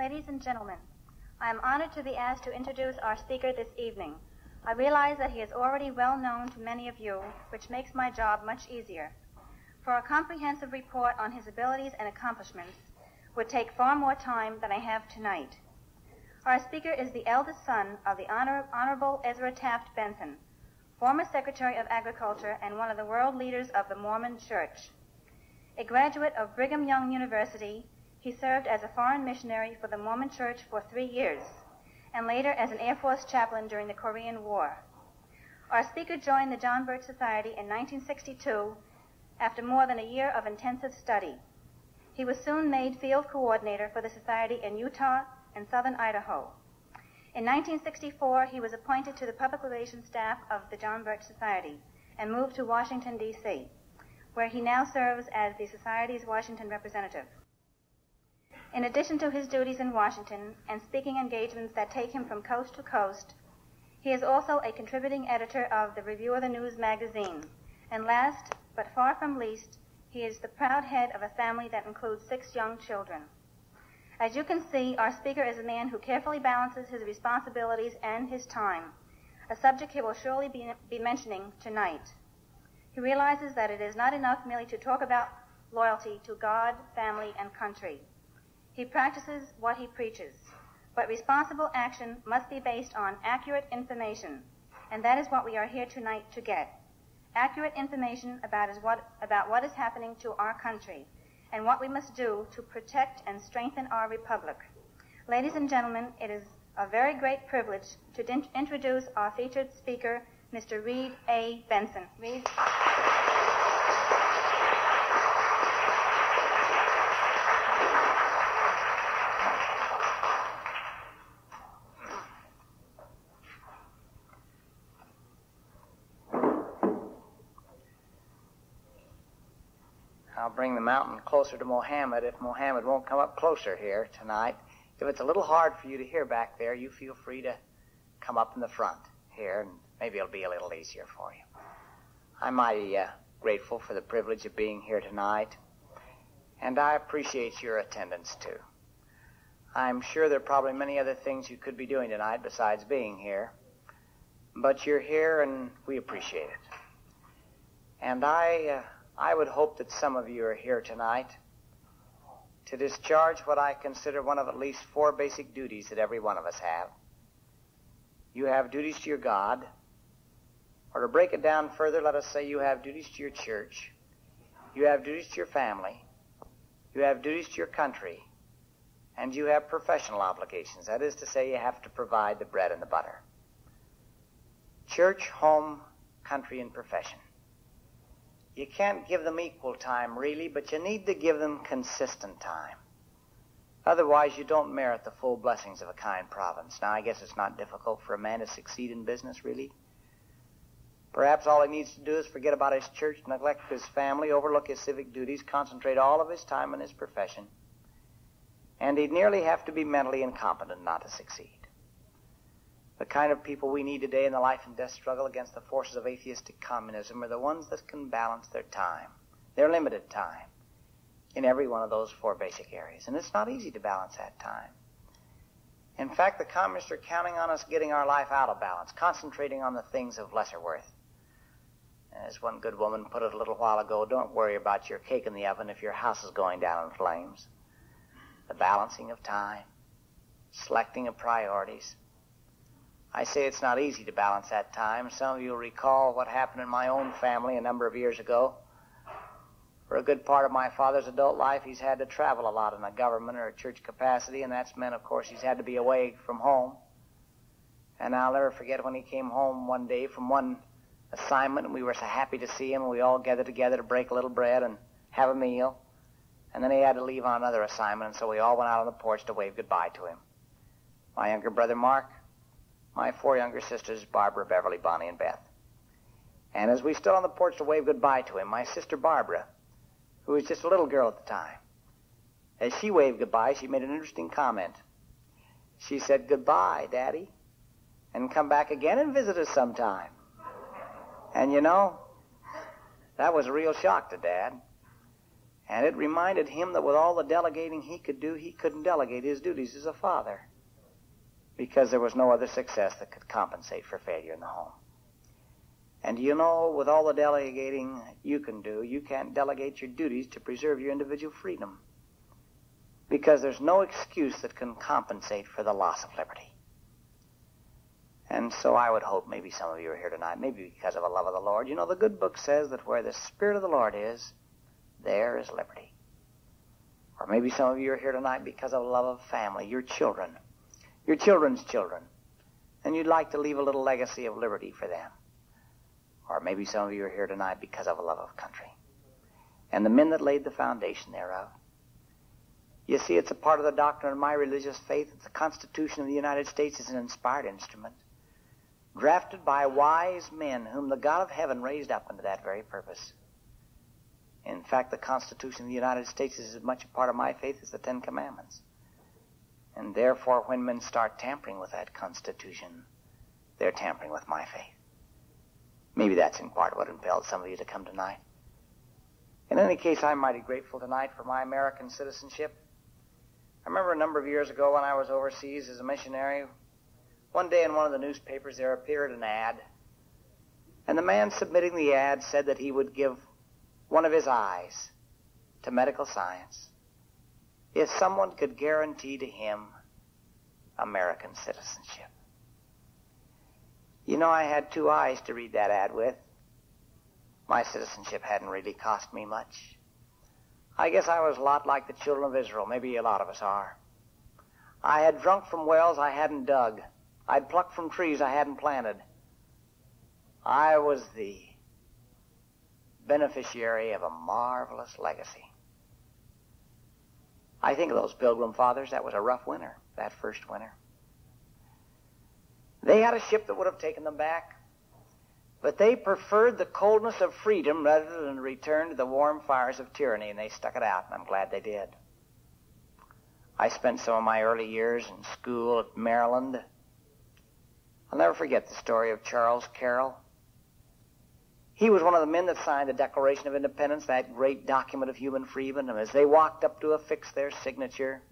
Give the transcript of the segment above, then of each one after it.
Ladies and gentlemen, I am honored to be asked to introduce our speaker this evening. I realize that he is already well known to many of you, which makes my job much easier. For a comprehensive report on his abilities and accomplishments would take far more time than I have tonight. Our speaker is the eldest son of the Honorable Ezra Taft Benson, former Secretary of Agriculture and one of the world leaders of the Mormon Church. A graduate of Brigham Young University, he served as a foreign missionary for the Mormon Church for 3 years, and later as an Air Force chaplain during the Korean War. Our speaker joined the John Birch Society in 1962 after more than a year of intensive study. He was soon made field coordinator for the society in Utah and southern Idaho. In 1964, he was appointed to the public relations staff of the John Birch Society and moved to Washington, D.C., where he now serves as the Society's Washington representative. In addition to his duties in Washington and speaking engagements that take him from coast to coast, he is also a contributing editor of the Review of the News magazine. And last, but far from least, he is the proud head of a family that includes 6 young children. As you can see, our speaker is a man who carefully balances his responsibilities and his time, a subject he will surely be mentioning tonight. He realizes that it is not enough merely to talk about loyalty to God, family, and country. He practices what he preaches, but responsible action must be based on accurate information, and that is what we are here tonight to get. Accurate information about what is happening to our country and what we must do to protect and strengthen our republic. Ladies and gentlemen, it is a very great privilege to introduce our featured speaker, Mr. Reed A. Benson. Reed. I'll bring the mountain closer to Mohammed if Mohammed won't come up closer here tonight. If it's a little hard for you to hear back there, you feel free to come up in the front here, and maybe it'll be a little easier for you. I'm mighty grateful for the privilege of being here tonight, and I appreciate your attendance, too. I'm sure there are probably many other things you could be doing tonight besides being here, but you're here, and we appreciate it. And I would hope that some of you are here tonight to discharge what I consider one of at least 4 basic duties that every one of us have. You have duties to your God, or to break it down further, let us say you have duties to your church, you have duties to your family, you have duties to your country, and you have professional obligations. That is to say, you have to provide the bread and the butter. Church, home, country, and profession. You can't give them equal time, really, but you need to give them consistent time. Otherwise, you don't merit the full blessings of a kind providence. Now, I guess it's not difficult for a man to succeed in business, really. Perhaps all he needs to do is forget about his church, neglect his family, overlook his civic duties, concentrate all of his time on his profession, and he'd nearly have to be mentally incompetent not to succeed. The kind of people we need today in the life and death struggle against the forces of atheistic communism are the ones that can balance their time, their limited time, in every one of those 4 basic areas. And it's not easy to balance that time. In fact, the communists are counting on us getting our life out of balance, concentrating on the things of lesser worth. As one good woman put it a little while ago, don't worry about your cake in the oven if your house is going down in flames. The balancing of time, selecting of priorities. I say it's not easy to balance that time. Some of you will recall what happened in my own family a number of years ago. For a good part of my father's adult life, he's had to travel a lot in a government or a church capacity, and that's meant, of course, he's had to be away from home. And I'll never forget when he came home one day from one assignment, and we were so happy to see him, and we all gathered together to break a little bread and have a meal. And then he had to leave on another assignment, and so we all went out on the porch to wave goodbye to him. My younger brother, Mark, my 4 younger sisters, Barbara, Beverly, Bonnie, and Beth. And as we stood on the porch to wave goodbye to him, my sister Barbara, who was just a little girl at the time, as she waved goodbye, she made an interesting comment. She said, "Goodbye, Daddy, and come back again and visit us sometime." And you know, that was a real shock to Dad. And it reminded him that with all the delegating he could do, he couldn't delegate his duties as a father, because there was no other success that could compensate for failure in the home. And you know, with all the delegating you can do, you can't delegate your duties to preserve your individual freedom, because there's no excuse that can compensate for the loss of liberty. And so I would hope maybe some of you are here tonight, maybe because of a love of the Lord. You know, the good book says that where the Spirit of the Lord is, there is liberty. Or maybe some of you are here tonight because of a love of family, your children, your children's children, and you'd like to leave a little legacy of liberty for them. Or maybe some of you are here tonight because of a love of country and the men that laid the foundation thereof. You see, it's a part of the doctrine of my religious faith that the Constitution of the United States is an inspired instrument, drafted by wise men whom the God of heaven raised up unto that very purpose. In fact, the Constitution of the United States is as much a part of my faith as the Ten Commandments. And therefore, when men start tampering with that Constitution, they're tampering with my faith. Maybe that's in part what impelled some of you to come tonight. In any case, I'm mighty grateful tonight for my American citizenship. I remember a number of years ago when I was overseas as a missionary, one day in one of the newspapers there appeared an ad, and the man submitting the ad said that he would give one of his eyes to medical science if someone could guarantee to him American citizenship. You know, I had 2 eyes to read that ad with. My citizenship hadn't really cost me much. I guess I was a lot like the children of Israel. Maybe a lot of us are. I had drunk from wells I hadn't dug. I'd plucked from trees I hadn't planted. I was the beneficiary of a marvelous legacy. I think of those Pilgrim Fathers. That was a rough winter, that first winter. They had a ship that would have taken them back, but they preferred the coldness of freedom rather than return to the warm fires of tyranny, and they stuck it out, and I'm glad they did. I spent some of my early years in school at Maryland. I'll never forget the story of Charles Carroll. He was one of the men that signed the Declaration of Independence, that great document of human freedom, and as they walked up to affix their signature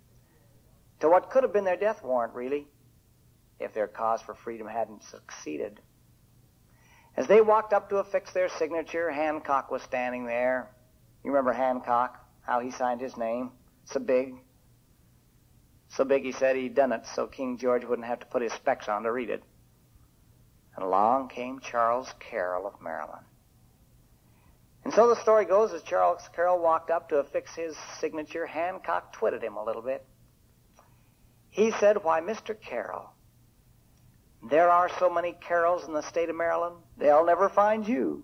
to what could have been their death warrant, really, if their cause for freedom hadn't succeeded. As they walked up to affix their signature, Hancock was standing there. You remember Hancock, how he signed his name? So big. So big he said he'd done it so King George wouldn't have to put his specs on to read it. And along came Charles Carroll of Maryland. And so the story goes, as Charles Carroll walked up to affix his signature, Hancock twitted him a little bit. He said, "Why, Mr. Carroll, there are so many Carrolls in the state of Maryland, they'll never find you."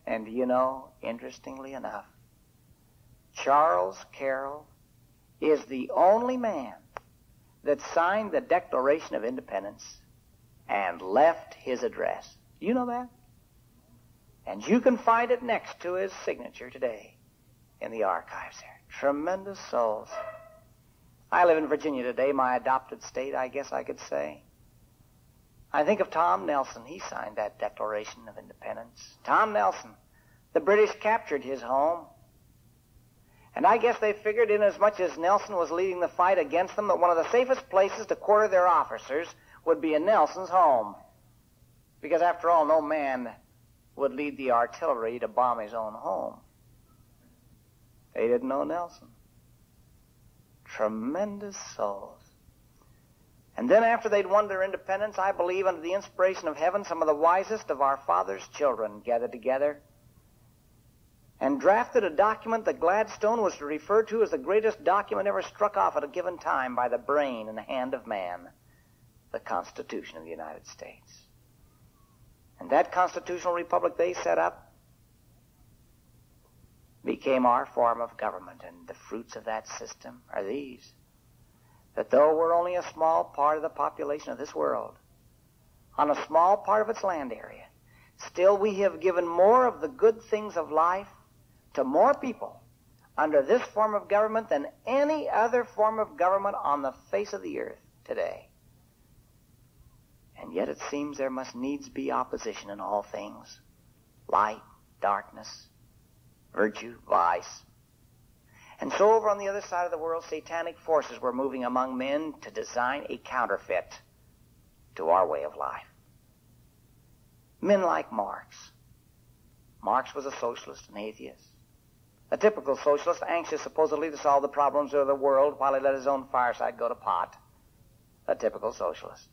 And you know, interestingly enough, Charles Carroll is the only man that signed the Declaration of Independence and left his address. You know that? And you can find it next to his signature today in the archives there. Tremendous souls. I live in Virginia today, my adopted state, I guess I could say. I think of Tom Nelson. He signed that Declaration of Independence. Tom Nelson. The British captured his home. And I guess they figured, inasmuch as Nelson was leading the fight against them, that one of the safest places to quarter their officers would be in Nelson's home. Because after all, no man would lead the artillery to bomb his own home. They didn't know Nelson. Tremendous souls. And then after they'd won their independence, I believe under the inspiration of heaven, some of the wisest of our father's children gathered together and drafted a document that Gladstone was to refer to as the greatest document ever struck off at a given time by the brain and hand of man, the Constitution of the United States. And that constitutional republic they set up became our form of government, and the fruits of that system are these: that though we're only a small part of the population of this world, on a small part of its land area, still we have given more of the good things of life to more people under this form of government than any other form of government on the face of the earth today. And yet it seems there must needs be opposition in all things: light, darkness, virtue, vice. And so over on the other side of the world, satanic forces were moving among men to design a counterfeit to our way of life. Men like Marx. Marx was a socialist and atheist. A typical socialist, anxious supposedly to solve the problems of the world while he let his own fireside go to pot. A typical socialist.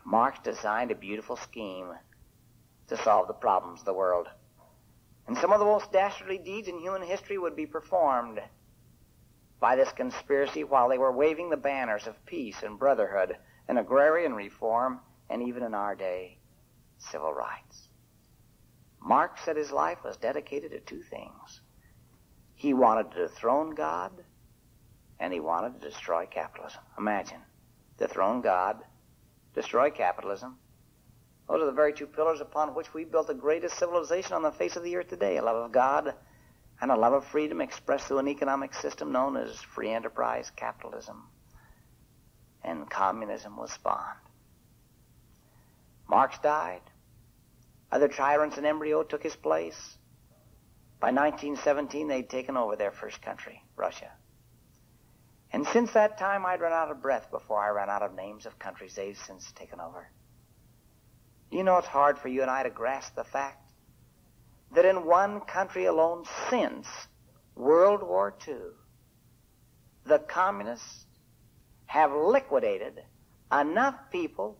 Marx designed a beautiful scheme to solve the problems of the world. And some of the most dastardly deeds in human history would be performed by this conspiracy while they were waving the banners of peace and brotherhood and agrarian reform and even in our day, civil rights. Marx said his life was dedicated to two things. He wanted to dethrone God and he wanted to destroy capitalism. Imagine, dethrone God, destroy capitalism. Those are the very two pillars upon which we built the greatest civilization on the face of the earth today, a love of God and a love of freedom expressed through an economic system known as free enterprise capitalism. And communism was spawned. Marx died. Other tyrants in embryo took his place. By 1917, they'd taken over their first country, Russia. And since that time, I'd run out of breath before I ran out of names of countries they've since taken over. You know, it's hard for you and I to grasp the fact that in one country alone since World War II, the communists have liquidated enough people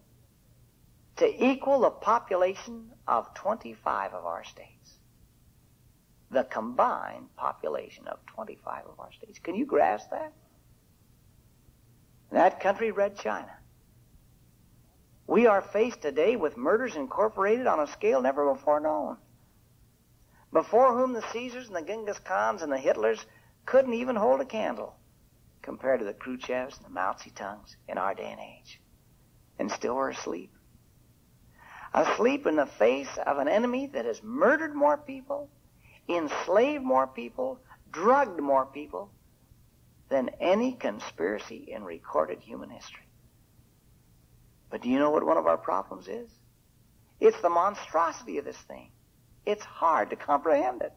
to equal the population of 25 of our states. The combined population of 25 of our states. Can you grasp that? That country, Red China. We are faced today with murders incorporated on a scale never before known, before whom the Caesars and the Genghis Khans and the Hitlers couldn't even hold a candle compared to the Khrushchevs and the Mao Zedongs in our day and age. And still we're asleep. Asleep in the face of an enemy that has murdered more people, enslaved more people, drugged more people than any conspiracy in recorded human history. But do you know what one of our problems is? It's the monstrosity of this thing. It's hard to comprehend it.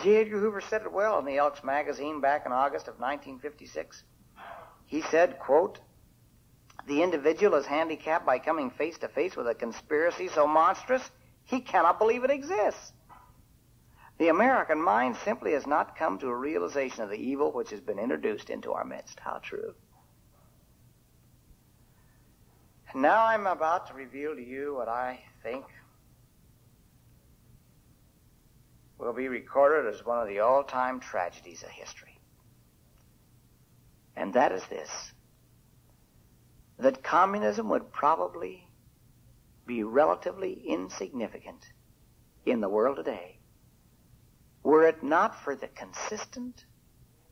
J. Edgar Hoover said it well in the Elks magazine back in August of 1956. He said, quote, "The individual is handicapped by coming face to face with a conspiracy so monstrous he cannot believe it exists. The American mind simply has not come to a realization of the evil which has been introduced into our midst." How true. And now I'm about to reveal to you what I think will be recorded as one of the all-time tragedies of history. And that is this: that communism would probably be relatively insignificant in the world today were it not for the consistent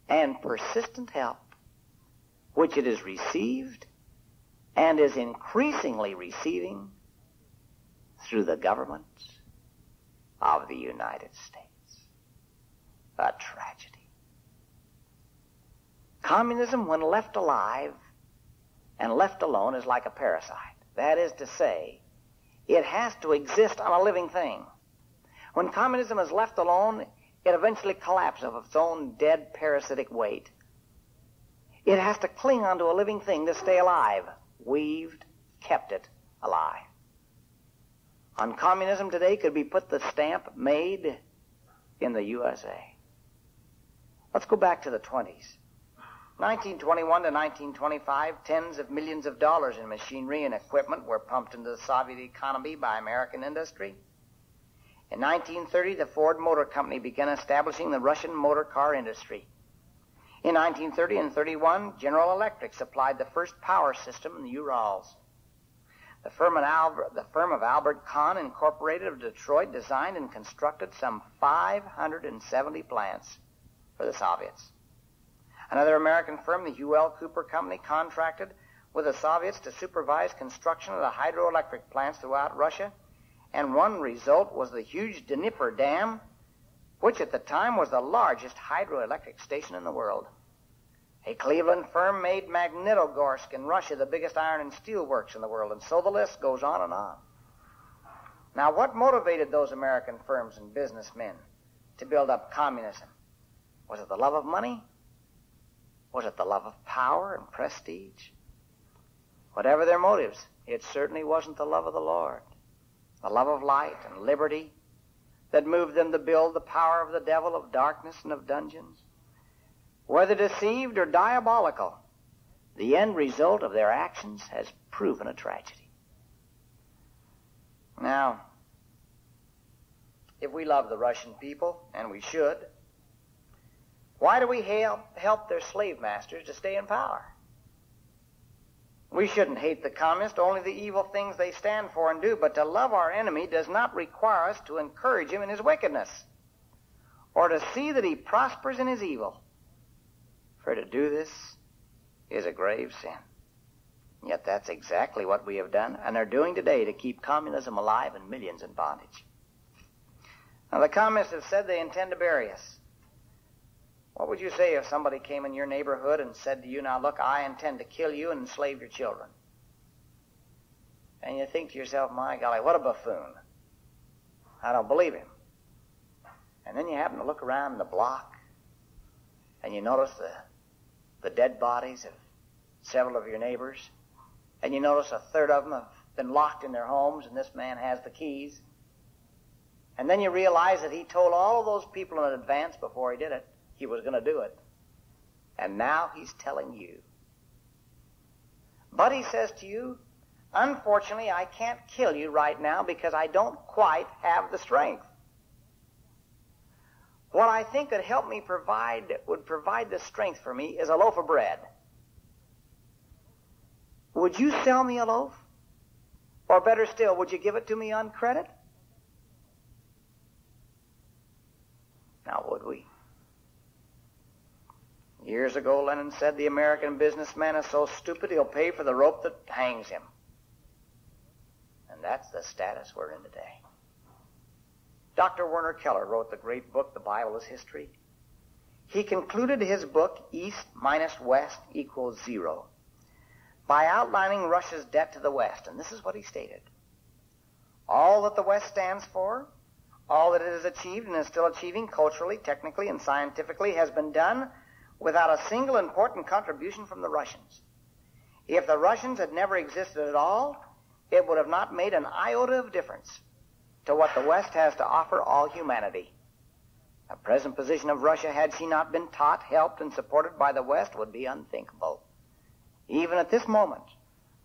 and persistent help which it has received and is increasingly receiving through the governments of the United States. A tragedy. Communism, when left alive and left alone, is like a parasite. That is to say, it has to exist on a living thing. When communism is left alone, it eventually collapses of its own dead parasitic weight. It has to cling onto a living thing to stay alive. Weaved, kept it alive. On communism today could be put the stamp "made in the USA." Let's go back to the 20s. 1921 to 1925, tens of millions of dollars in machinery and equipment were pumped into the Soviet economy by American industry. In 1930, the Ford Motor Company began establishing the Russian motor car industry. In 1930 and 31, General Electric supplied the first power system in the Urals. The firm of Albert Kahn Incorporated of Detroit designed and constructed some 570 plants for the Soviets. Another American firm, the Hewell Cooper Company, contracted with the Soviets to supervise construction of the hydroelectric plants throughout Russia, and one result was the huge Dnieper Dam, which at the time was the largest hydroelectric station in the world. A Cleveland firm made Magnitogorsk in Russia, the biggest iron and steel works in the world, and so the list goes on. Now, what motivated those American firms and businessmen to build up communism? Was it the love of money? Was it the love of power and prestige? Whatever their motives, it certainly wasn't the love of the Lord, the love of light and liberty that moved them to build the power of the devil, of darkness and of dungeons. Whether deceived or diabolical, the end result of their actions has proven a tragedy. Now, if we love the Russian people, and we should, why do we help their slave masters to stay in power? We shouldn't hate the communists, only the evil things they stand for and do, but to love our enemy does not require us to encourage him in his wickedness, or to see that he prospers in his evil. For to do this is a grave sin. Yet that's exactly what we have done and are doing today to keep communism alive and millions in bondage. Now, the communists have said they intend to bury us. What would you say if somebody came in your neighborhood and said to you, now look, I intend to kill you and enslave your children? And you think to yourself, my golly, what a buffoon. I don't believe him. And then you happen to look around the block and you notice the dead bodies of several of your neighbors, and you notice a third of them have been locked in their homes and this man has the keys. And then you realize that he told all of those people in advance before he did it he was going to do it. And now he's telling you. But he says to you, unfortunately, I can't kill you right now because I don't quite have the strength. What I think would help me would provide the strength for me is a loaf of bread. Would you sell me a loaf? Or better still, would you give it to me on credit? Now, would we? Years ago, Lenin said the American businessman is so stupid he'll pay for the rope that hangs him. And that's the status we're in today. Dr. Werner Keller wrote the great book, The Bible is History. He concluded his book, East minus West equals zero, by outlining Russia's debt to the West. And this is what he stated. All that the West stands for, all that it has achieved and is still achieving culturally, technically, and scientifically has been done without a single important contribution from the Russians. If the Russians had never existed at all, it would have not made an iota of difference to what the West has to offer all humanity. The present position of Russia, had she not been taught, helped, and supported by the West, would be unthinkable. Even at this moment,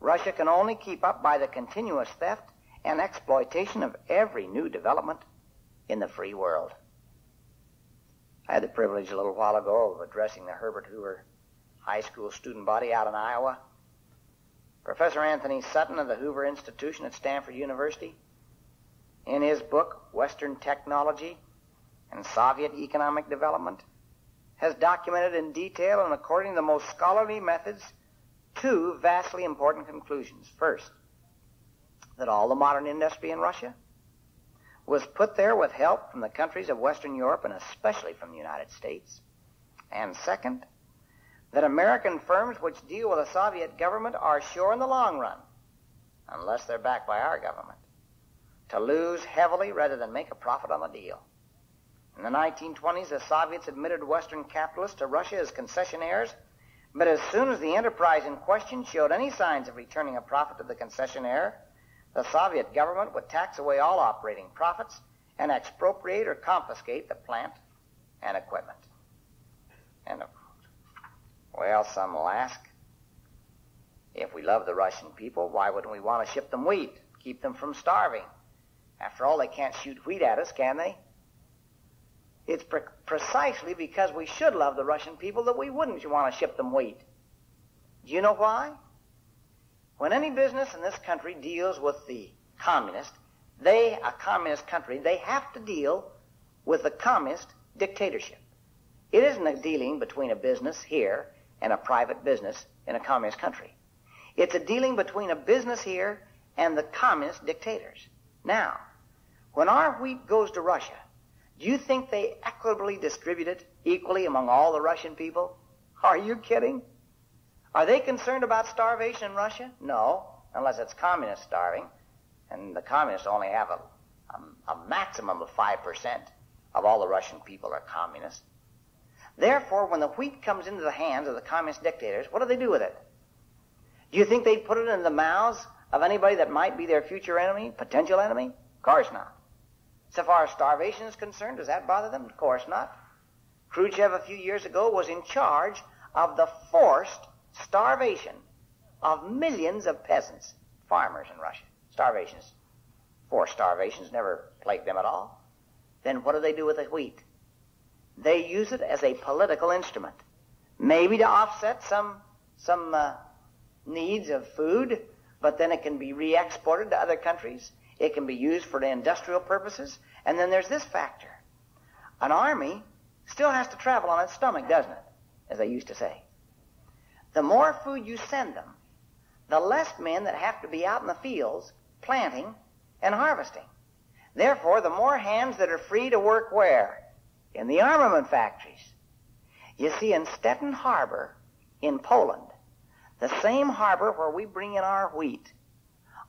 Russia can only keep up by the continuous theft and exploitation of every new development in the free world. I had the privilege a little while ago of addressing the Herbert Hoover High School student body out in Iowa. Professor Anthony Sutton of the Hoover Institution at Stanford University, in his book, Western Technology and Soviet Economic Development, has documented in detail and according to the most scholarly methods two vastly important conclusions. First, that all the modern industry in Russia was put there with help from the countries of Western Europe and especially from the United States. And second, that American firms which deal with the Soviet government are sure in the long run, unless they're backed by our government, to lose heavily rather than make a profit on the deal. In the 1920s, the Soviets admitted Western capitalists to Russia as concessionaires, but as soon as the enterprise in question showed any signs of returning a profit to the concessionaire, the Soviet government would tax away all operating profits and expropriate or confiscate the plant and equipment. End of quote. Well, some will ask, if we love the Russian people, why wouldn't we want to ship them wheat, keep them from starving? After all, they can't shoot wheat at us, can they? It's precisely because we should love the Russian people that we wouldn't want to ship them wheat. Do you know why? When any business in this country deals with the communist, a communist country, they have to deal with the communist dictatorship. It isn't a dealing between a business here and a private business in a communist country. It's a dealing between a business here and the communist dictators. Now, when our wheat goes to Russia, do you think they equitably distribute it equally among all the Russian people? Are you kidding? Are they concerned about starvation in Russia? No, unless it's communist starving, and the communists only have a maximum of 5% of all the Russian people are communists. Therefore, when the wheat comes into the hands of the communist dictators, what do they do with it? Do you think they'd put it in the mouths of anybody that might be their future enemy, potential enemy? Of course not. So far as starvation is concerned, does that bother them? Of course not. Khrushchev a few years ago was in charge of the forced starvation of millions of peasants, farmers in Russia. Forced starvations never plagued them at all. Then what do they do with the wheat? They use it as a political instrument, maybe to offset some needs of food, but then it can be re-exported to other countries. It can be used for industrial purposes. And then there's this factor. An army still has to travel on its stomach, doesn't it? As they used to say. The more food you send them, the less men that have to be out in the fields planting and harvesting. Therefore, the more hands that are free to work where? In the armament factories. You see, in Stettin Harbor in Poland, the same harbor where we bring in our wheat,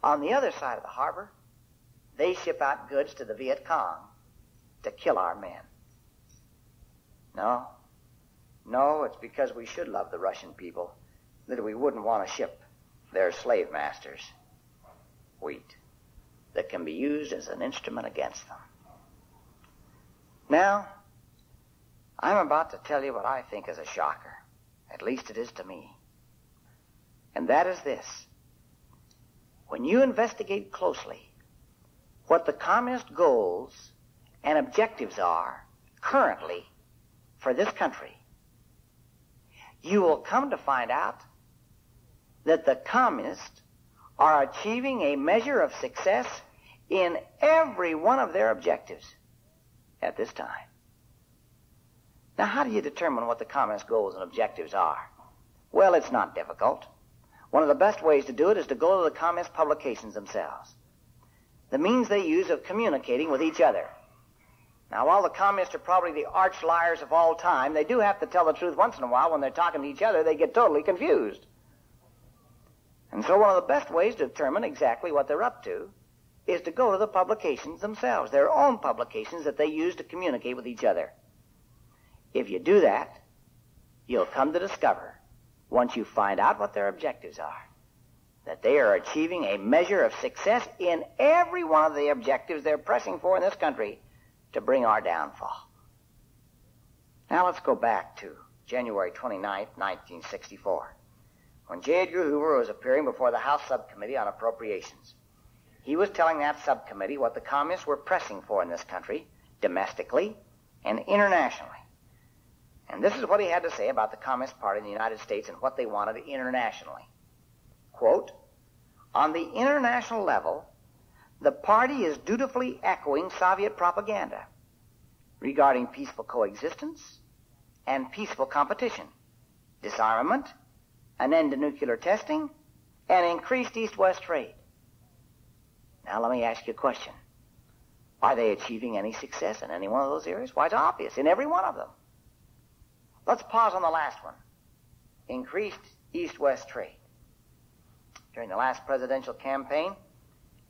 on the other side of the harbor, they ship out goods to the Viet Cong to kill our men. No, it's because we should love the Russian people that we wouldn't want to ship their slave masters wheat that can be used as an instrument against them. Now, I'm about to tell you what I think is a shocker. At least it is to me. And that is this. When you investigate closely what the communist goals and objectives are currently for this country, you will come to find out that the communists are achieving a measure of success in every one of their objectives at this time. Now, how do you determine what the communist goals and objectives are? Well, it's not difficult. One of the best ways to do it is to go to the communist publications themselves. The means they use of communicating with each other. Now, while the communists are probably the arch liars of all time, they do have to tell the truth once in a while. When they're talking to each other, they get totally confused. And so one of the best ways to determine exactly what they're up to is to go to the publications themselves, their own publications that they use to communicate with each other. If you do that, you'll come to discover, once you find out what their objectives are, that they are achieving a measure of success in every one of the objectives they're pressing for in this country to bring our downfall. Now let's go back to January 29th, 1964, when J. Edgar Hoover was appearing before the House Subcommittee on Appropriations. He was telling that subcommittee what the communists were pressing for in this country, domestically and internationally. And this is what he had to say about the Communist Party in the United States and what they wanted internationally. Quote, on the international level, the party is dutifully echoing Soviet propaganda regarding peaceful coexistence and peaceful competition, disarmament, an end to nuclear testing, and increased East-West trade. Now let me ask you a question. Are they achieving any success in any one of those areas? Why, it's obvious, in every one of them. Let's pause on the last one. Increased East-West trade. During the last presidential campaign,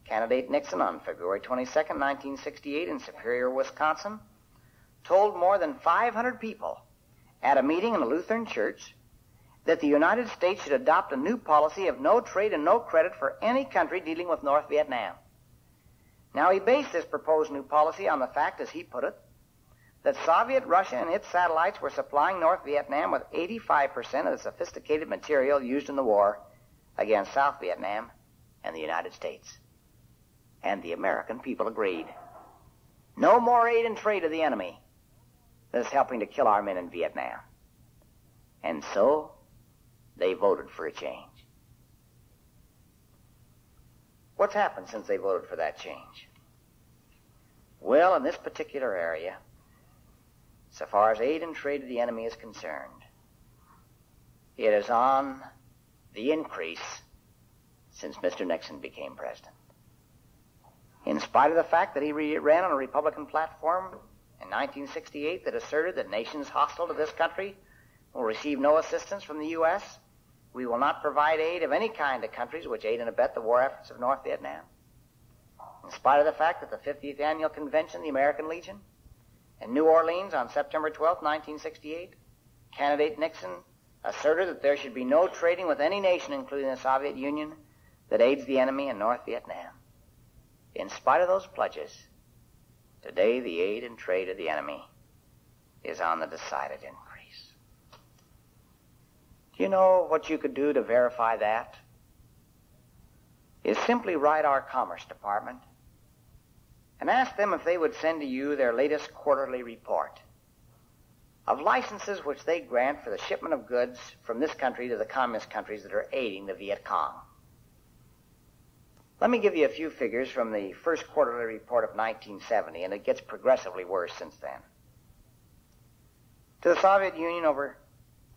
candidate Nixon on February 22nd, 1968 in Superior, Wisconsin, told more than 500 people at a meeting in a Lutheran church that the United States should adopt a new policy of no trade and no credit for any country dealing with North Vietnam. Now, he based this proposed new policy on the fact, as he put it, that Soviet Russia and its satellites were supplying North Vietnam with 85% of the sophisticated material used in the war against South Vietnam and the United States. And the American people agreed. No more aid and trade to the enemy that is helping to kill our men in Vietnam. And so they voted for a change. What's happened since they voted for that change? Well, in this particular area, so far as aid and trade to the enemy is concerned, it is on the increase since Mr. Nixon became president. In spite of the fact that he ran on a Republican platform in 1968 that asserted that nations hostile to this country will receive no assistance from the U.S., we will not provide aid of any kind to countries which aid and abet the war efforts of North Vietnam. In spite of the fact that the 50th Annual Convention of the American Legion In New Orleans on September 12, 1968, candidate Nixon asserted that there should be no trading with any nation, including the Soviet Union, that aids the enemy in North Vietnam. In spite of those pledges, today the aid and trade of the enemy is on the decided increase. Do you know what you could do to verify that? Is simply write our Commerce Department and ask them if they would send to you their latest quarterly report of licenses which they grant for the shipment of goods from this country to the communist countries that are aiding the Viet Cong. Let me give you a few figures from the first quarterly report of 1970, and it gets progressively worse since then. To the Soviet Union, over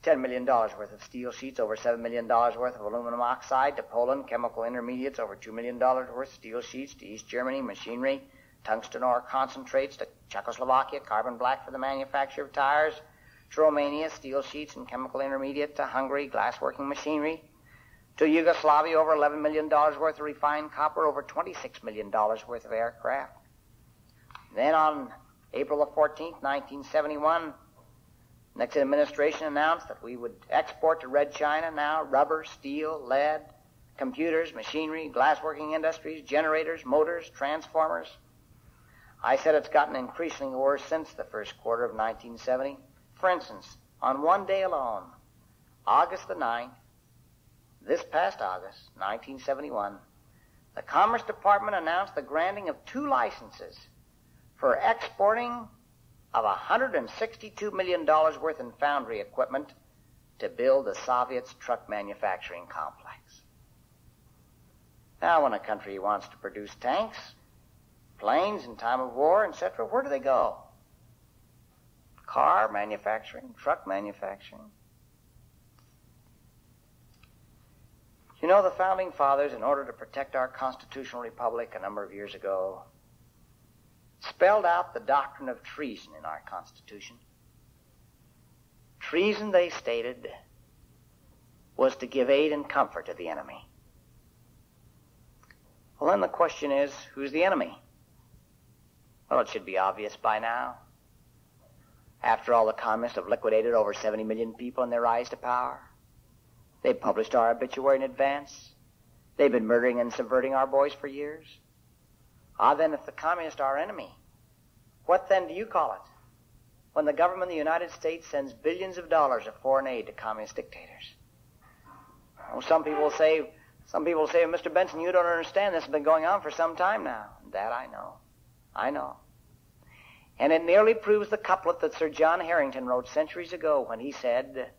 $10 million worth of steel sheets, over $7 million worth of aluminum oxide. To Poland, chemical intermediates, over $2 million worth of steel sheets. To East Germany, machinery, tungsten ore concentrates. To Czechoslovakia, carbon black for the manufacture of tires. To Romania, steel sheets and chemical intermediate. To Hungary, glassworking machinery. To Yugoslavia, over $11 million worth of refined copper, over $26 million worth of aircraft. Then on April the 14th, 1971, Nixon administration announced that we would export to Red China now rubber, steel, lead, computers, machinery, glassworking industries, generators, motors, transformers. I said it's gotten increasingly worse since the first quarter of 1970. For instance, on one day alone, August the 9th, this past August, 1971, the Commerce Department announced the granting of 2 licenses for exporting of $162 million worth in foundry equipment to build the Soviets' truck manufacturing complex. Now, when a country wants to produce tanks, planes in time of war, etc., where do they go? Car manufacturing, truck manufacturing. You know, the Founding Fathers, in order to protect our constitutional republic a number of years ago, spelled out the doctrine of treason in our Constitution. Treason, they stated, was to give aid and comfort to the enemy. Well, then the question is, who's the enemy? Well, it should be obvious by now. After all, the communists have liquidated over 70 million people in their rise to power. They've published our obituary in advance. They've been murdering and subverting our boys for years. Then if the communists are our enemy, what then do you call it? When the government of the United States sends billions of dollars of foreign aid to communist dictators. Oh, some people will say, Mr. Benson, you don't understand. This has been going on for some time now. That I know. I know. And it nearly proves the couplet that Sir John Harington wrote centuries ago when he said,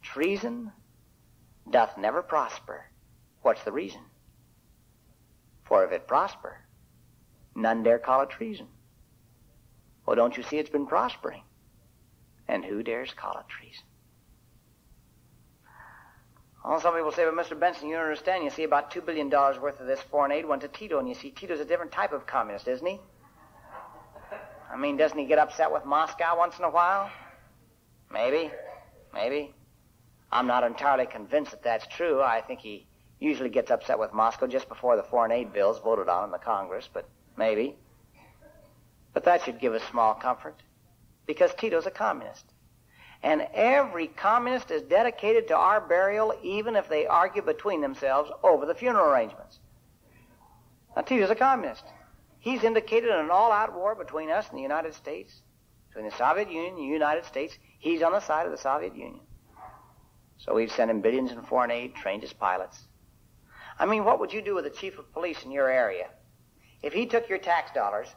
treason doth never prosper. What's the reason? For if it prosper, none dare call it treason. Well, don't you see it's been prospering? And who dares call it treason? Well, some people say, but Mr. Benson, you don't understand. You see, about $2 billion worth of this foreign aid went to Tito, and you see, Tito's a different type of communist, isn't he? I mean, doesn't he get upset with Moscow once in a while? Maybe. I'm not entirely convinced that that's true. I think he usually gets upset with Moscow just before the foreign aid bill's voted on in the Congress, but maybe. But that should give us small comfort, because Tito's a communist. And every communist is dedicated to our burial, even if they argue between themselves over the funeral arrangements. Now, Tito's a communist. He's indicated an all-out war between us and the United States, between the Soviet Union and the United States. He's on the side of the Soviet Union. So we've sent him billions in foreign aid, trained his pilots. I mean, what would you do with the chief of police in your area if he took your tax dollars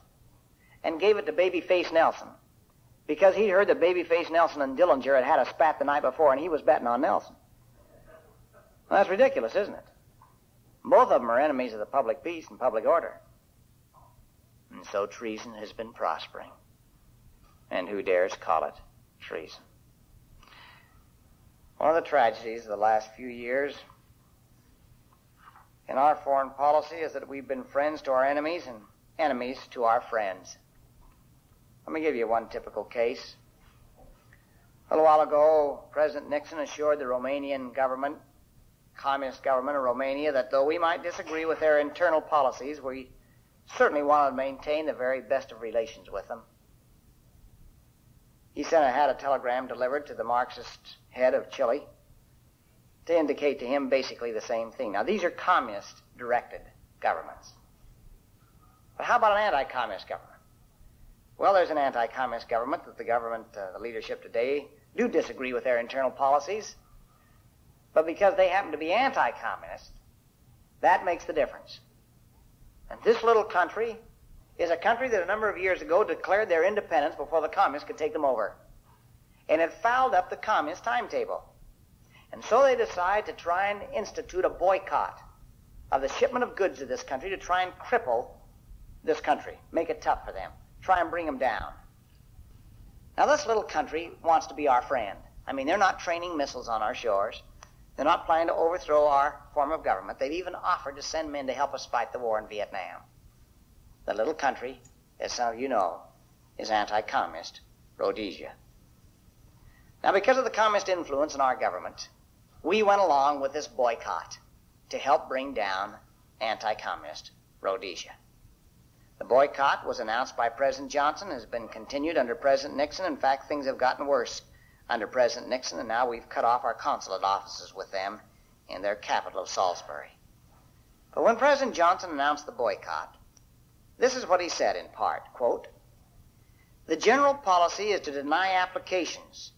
and gave it to Babyface Nelson because he'd heard that Babyface Nelson and Dillinger had a spat the night before and he was betting on Nelson? Well, that's ridiculous, isn't it? Both of them are enemies of the public peace and public order. And so treason has been prospering. And who dares call it treason? One of the tragedies of the last few years in our foreign policy is that we've been friends to our enemies and enemies to our friends. Let me give you one typical case. A little while ago, President Nixon assured the Romanian government, communist government of Romania, that though we might disagree with their internal policies, we certainly wanted to maintain the very best of relations with them. He had a telegram delivered to the Marxist head of Chile to indicate to him basically the same thing. Now, these are communist-directed governments. But how about an anti-communist government? Well, there's an anti-communist government that the government, the leadership today, do disagree with their internal policies. But because they happen to be anti-communist, that makes the difference. And this little country is a country that a number of years ago declared their independence before the communists could take them over. And it fouled up the communist timetable. And so they decide to try and institute a boycott of the shipment of goods to this country to try and cripple this country, make it tough for them, try and bring them down. Now, this little country wants to be our friend. I mean, they're not training missiles on our shores. They're not planning to overthrow our form of government. They've even offered to send men to help us fight the war in Vietnam. The little country, as some of you know, is anti-communist Rhodesia. Now, because of the communist influence in our government, we went along with this boycott to help bring down anti-communist Rhodesia. The boycott was announced by President Johnson, has been continued under President Nixon. In fact, things have gotten worse under President Nixon, and now we've cut off our consulate offices with them in their capital of Salisbury. But when President Johnson announced the boycott, this is what he said in part, quote, "The general policy is to deny applications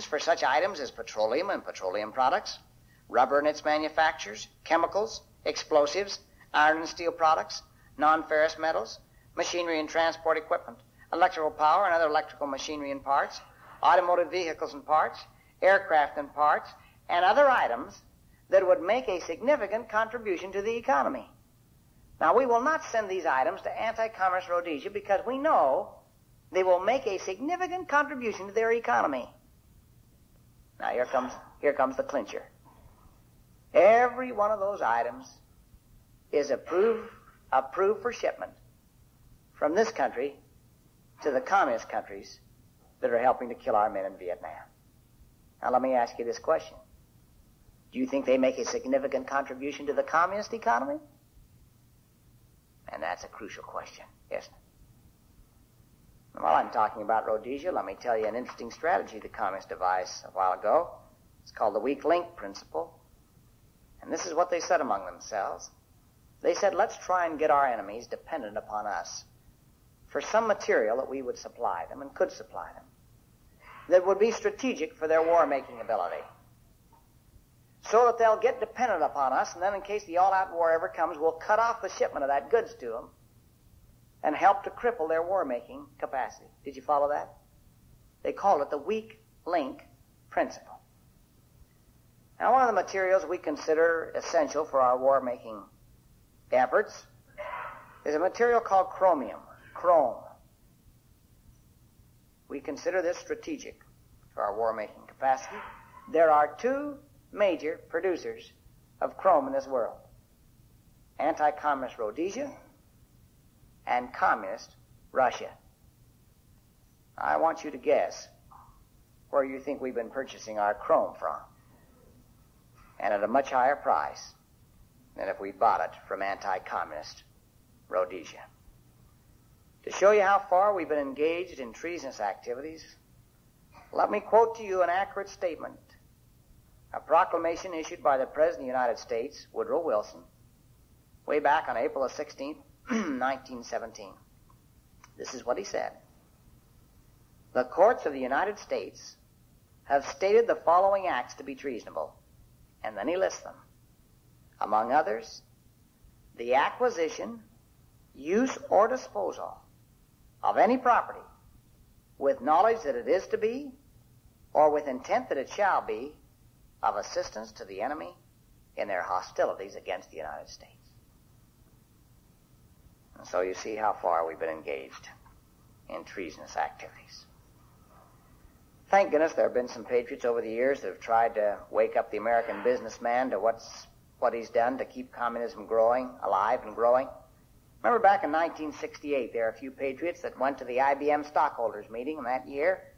for such items as petroleum and petroleum products, rubber and its manufacturers, chemicals, explosives, iron and steel products, non-ferrous metals, machinery and transport equipment, electrical power and other electrical machinery and parts, automotive vehicles and parts, aircraft and parts, and other items that would make a significant contribution to the economy." Now, we will not send these items to anti-communist Rhodesia because we know they will make a significant contribution to their economy. Now, here comes the clincher. Every one of those items is approved for shipment from this country to the communist countries that are helping to kill our men in Vietnam. Now, let me ask you this question. Do you think they make a significant contribution to the communist economy? And that's a crucial question, isn't it? And while I'm talking about Rhodesia, let me tell you an interesting strategy the communists devised a while ago. It's called the weak link principle. And this is what they said among themselves. They said, let's try and get our enemies dependent upon us for some material that we would supply them and could supply them, that would be strategic for their war-making ability, so that they'll get dependent upon us, and then in case the all-out war ever comes, we'll cut off the shipment of that goods to them and help to cripple their war-making capacity. Did you follow that? They called it the weak link principle. Now, one of the materials we consider essential for our war-making efforts is a material called chromium, chrome. We consider this strategic for our war-making capacity. There are two major producers of chrome in this world: anti-communist Rhodesia and communist Russia. I want you to guess where you think we've been purchasing our chrome from, and at a much higher price than if we bought it from anti-communist Rhodesia. To show you how far we've been engaged in treasonous activities, let me quote to you an accurate statement, a proclamation issued by the President of the United States, Woodrow Wilson, way back on April 16, 1917. This is what he said. "The courts of the United States have stated the following acts to be treasonable," and then he lists them. Among others, the acquisition, use, or disposal of any property with knowledge that it is to be, or with intent that it shall be, of assistance to the enemy in their hostilities against the United States. And so you see how far we've been engaged in treasonous activities. Thank goodness there have been some patriots over the years that have tried to wake up the American businessman to what he's done to keep communism alive and growing. Remember back in 1968, there were a few patriots that went to the IBM stockholders meeting that year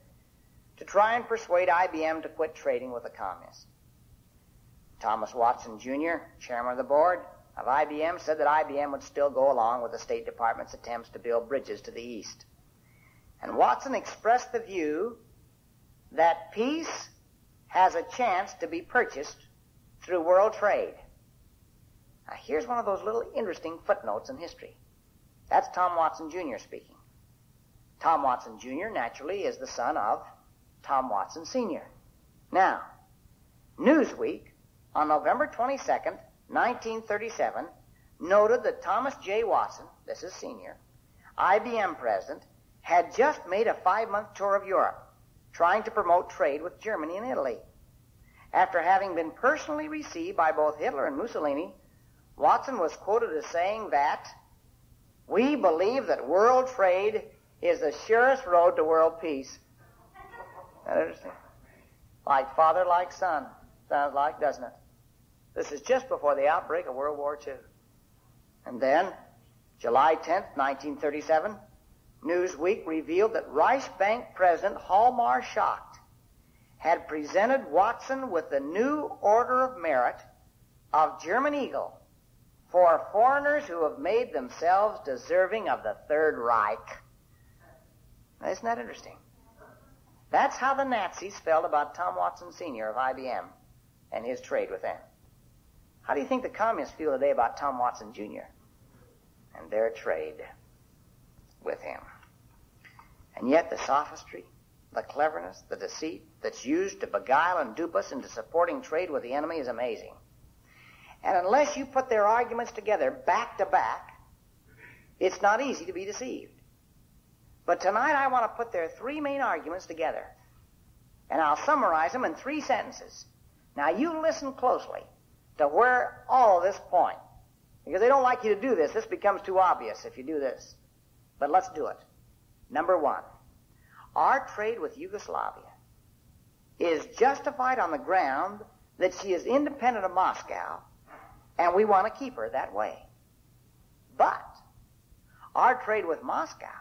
to try and persuade IBM to quit trading with the communists. Thomas Watson Jr., chairman of the board of IBM, said that IBM would still go along with the State Department's attempts to build bridges to the east. And Watson expressed the view that peace has a chance to be purchased through world trade. Now, here's one of those little interesting footnotes in history. That's Tom Watson Jr. speaking. Tom Watson Jr., naturally, is the son of Tom Watson Sr. Now, Newsweek, on November 22nd, 1937, noted that Thomas J. Watson, this is Sr., IBM president, had just made a 5-month tour of Europe, trying to promote trade with Germany and Italy. After having been personally received by both Hitler and Mussolini, Watson was quoted as saying that, "We believe that world trade is the surest road to world peace." Isn't that interesting? Like father, like son. Sounds like, doesn't it? This is just before the outbreak of World War II. And then, July 10th, 1937, Newsweek revealed that Reichsbank President Hjalmar Schacht had presented Watson with the new Order of Merit of German Eagle for foreigners who have made themselves deserving of the Third Reich. Now, isn't that interesting? That's how the Nazis felt about Tom Watson Sr. of IBM and his trade with them. How do you think the communists feel today about Tom Watson Jr. and their trade with him? And yet the sophistry, the cleverness, the deceit that's used to beguile and dupe us into supporting trade with the enemy is amazing. And unless you put their arguments together back to back, it's not easy to be deceived. But tonight I want to put their 3 main arguments together. And I'll summarize them in 3 sentences. Now you listen closely to where all of this point. Because they don't like you to do this. This becomes too obvious if you do this. But let's do it. Number 1, our trade with Yugoslavia is justified on the ground that she is independent of Moscow, and we want to keep her that way. But our trade with Moscow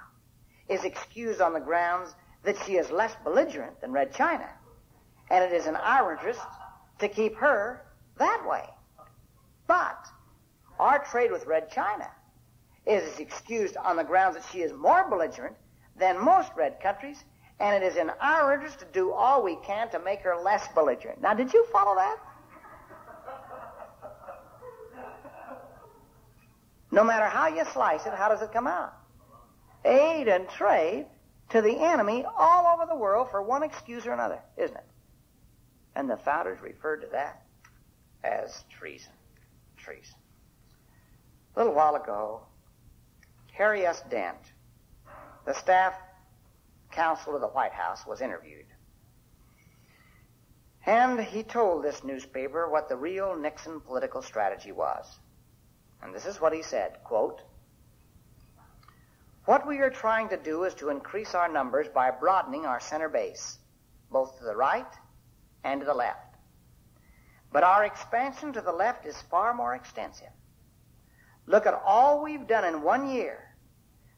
is excused on the grounds that she is less belligerent than Red China, and it is in our interest to keep her that way. But our trade with Red China is excused on the grounds that she is more belligerent than most red countries, and it is in our interest to do all we can to make her less belligerent. Now, did you follow that? No matter how you slice it, how does it come out? Aid and trade to the enemy all over the world for one excuse or another, isn't it? And the founders referred to that as treason. Treason. A little while ago, Harry S. Dent, the staff counsel of the White House, was interviewed. And he told this newspaper what the real Nixon political strategy was. And this is what he said, quote, "What we are trying to do is to increase our numbers by broadening our center base, both to the right and to the left. But our expansion to the left is far more extensive. Look at all we've done in 1 year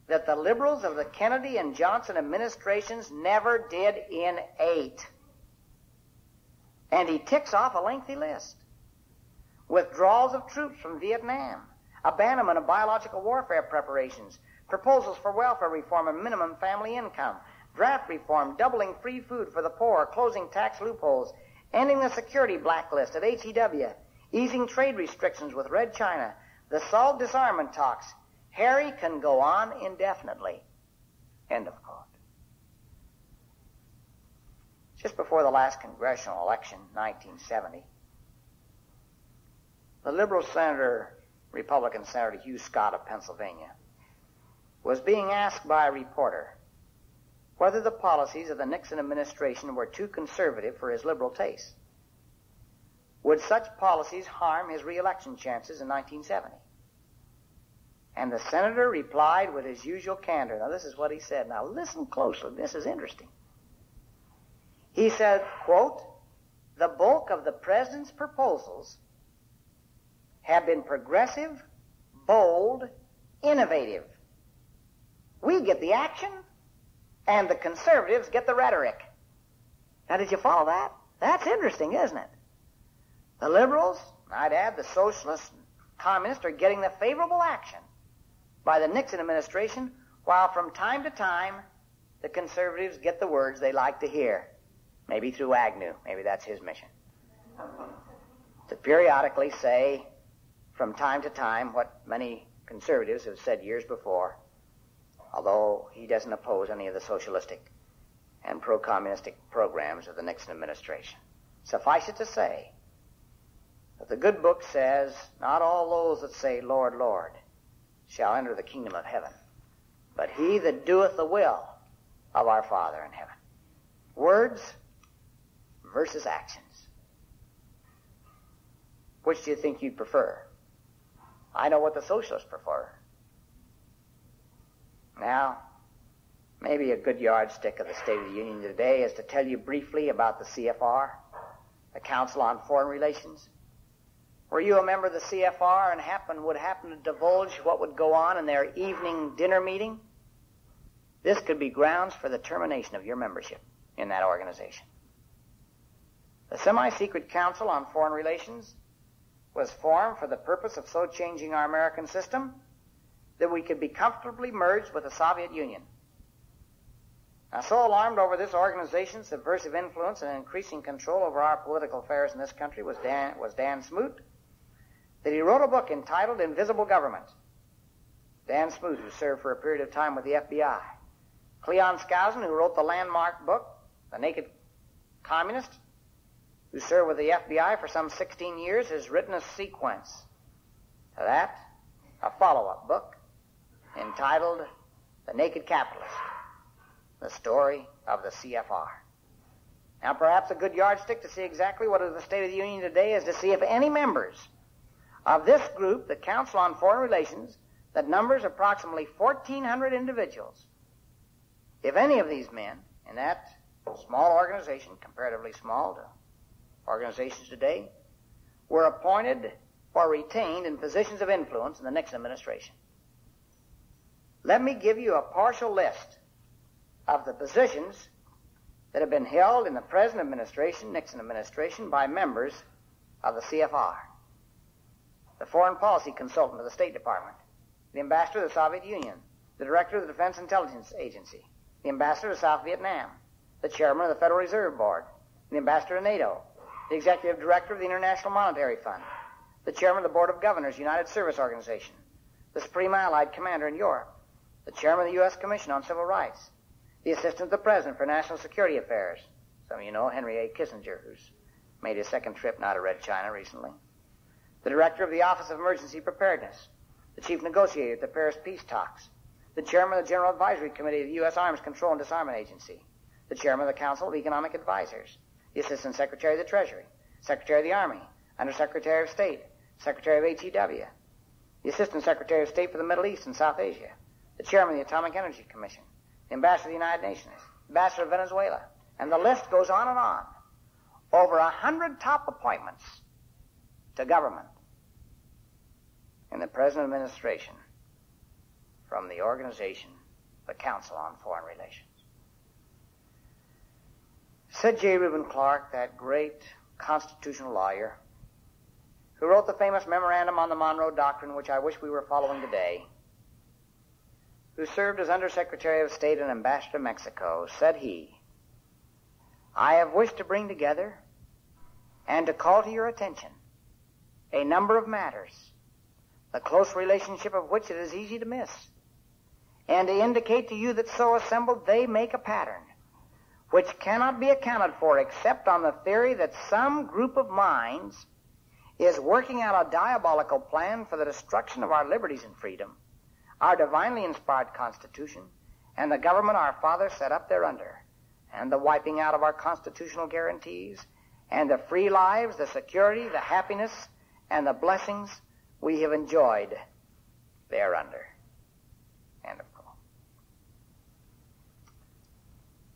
that the liberals of the Kennedy and Johnson administrations never did in 8. And he ticks off a lengthy list. Withdrawals of troops from Vietnam, abandonment of biological warfare preparations, proposals for welfare reform and minimum family income, draft reform, doubling free food for the poor, closing tax loopholes, ending the security blacklist at HEW, easing trade restrictions with Red China, the SALT disarmament talks. Harry can go on indefinitely." End of quote. Just before the last congressional election, 1970, the liberal senator, Republican Senator Hugh Scott of Pennsylvania, was being asked by a reporter whether the policies of the Nixon administration were too conservative for his liberal taste. Would such policies harm his re-election chances in 1970? And the senator replied with his usual candor. Now, this is what he said. Now, listen closely. This is interesting. He said, quote, "The bulk of the president's proposals have been progressive, bold, innovative. We get the action, and the conservatives get the rhetoric." Now, did you follow that? That's interesting, isn't it? The liberals, I'd add the socialists and communists, are getting the favorable action by the Nixon administration, while from time to time the conservatives get the words they like to hear, maybe through Agnew, maybe that's his mission, to periodically say from time to time what many conservatives have said years before, although he doesn't oppose any of the socialistic and pro-communistic programs of the Nixon administration. Suffice it to say that the good book says, not all those that say, Lord, Lord, shall enter the kingdom of heaven, but he that doeth the will of our Father in heaven. Words versus actions. Which do you think you'd prefer? I know what the socialists prefer. Now, maybe a good yardstick of the State of the Union today is to tell you briefly about the CFR, the Council on Foreign Relations. Were you a member of the CFR and would happen to divulge what would go on in their evening dinner meeting? This could be grounds for the termination of your membership in that organization. The semi-secret Council on Foreign Relations was formed for the purpose of so changing our American system that we could be comfortably merged with the Soviet Union. Now, so alarmed over this organization's subversive influence and increasing control over our political affairs in this country was Dan Smoot, that he wrote a book entitled Invisible Government. Dan Smoot, who served for a period of time with the FBI. Cleon Skousen, who wrote the landmark book, The Naked Communist, who served with the FBI for some 16 years, has written a sequence to that, a follow-up book, entitled The Naked Capitalist, the story of the CFR. Now, perhaps a good yardstick to see exactly what is the State of the Union today is to see if any members of this group, the Council on Foreign Relations, that numbers approximately 1,400 individuals, if any of these men in that small organization, comparatively small to organizations today, were appointed or retained in positions of influence in the Nixon administration. Let me give you a partial list of the positions that have been held in the present administration, Nixon administration, by members of the CFR. The foreign policy consultant of the State Department, the ambassador of the Soviet Union, the director of the Defense Intelligence Agency, the ambassador to South Vietnam, the chairman of the Federal Reserve Board, the ambassador to NATO, the executive director of the International Monetary Fund, the chairman of the Board of Governors, United Service Organization, the Supreme Allied Commander in Europe, the chairman of the U.S. Commission on Civil Rights, the assistant of the president for national security affairs. Some of you know Henry A. Kissinger, who's made his second trip now to Red China recently. The director of the Office of Emergency Preparedness, the chief negotiator at the Paris peace talks, the chairman of the General Advisory Committee of the U.S. Arms Control and Disarmament Agency, the chairman of the Council of Economic Advisors, the assistant secretary of the Treasury, secretary of the Army, undersecretary of State, secretary of HEW, the assistant secretary of State for the Middle East and South Asia, the chairman of the Atomic Energy Commission, the ambassador of the United Nations, ambassador of Venezuela, and the list goes on and on. Over 100 top appointments to government in the present administration from the organization, the Council on Foreign Relations. Said J. Reuben Clark, that great constitutional lawyer, who wrote the famous memorandum on the Monroe Doctrine, which I wish we were following today, who served as Undersecretary of State and Ambassador to Mexico, said he, I have wished to bring together and to call to your attention a number of matters, the close relationship of which it is easy to miss, and to indicate to you that so assembled they make a pattern which cannot be accounted for except on the theory that some group of minds is working out a diabolical plan for the destruction of our liberties and freedom, our divinely inspired Constitution, and the government our fathers set up thereunder, and the wiping out of our constitutional guarantees, and the free lives, the security, the happiness, and the blessings we have enjoyed thereunder. End of quote.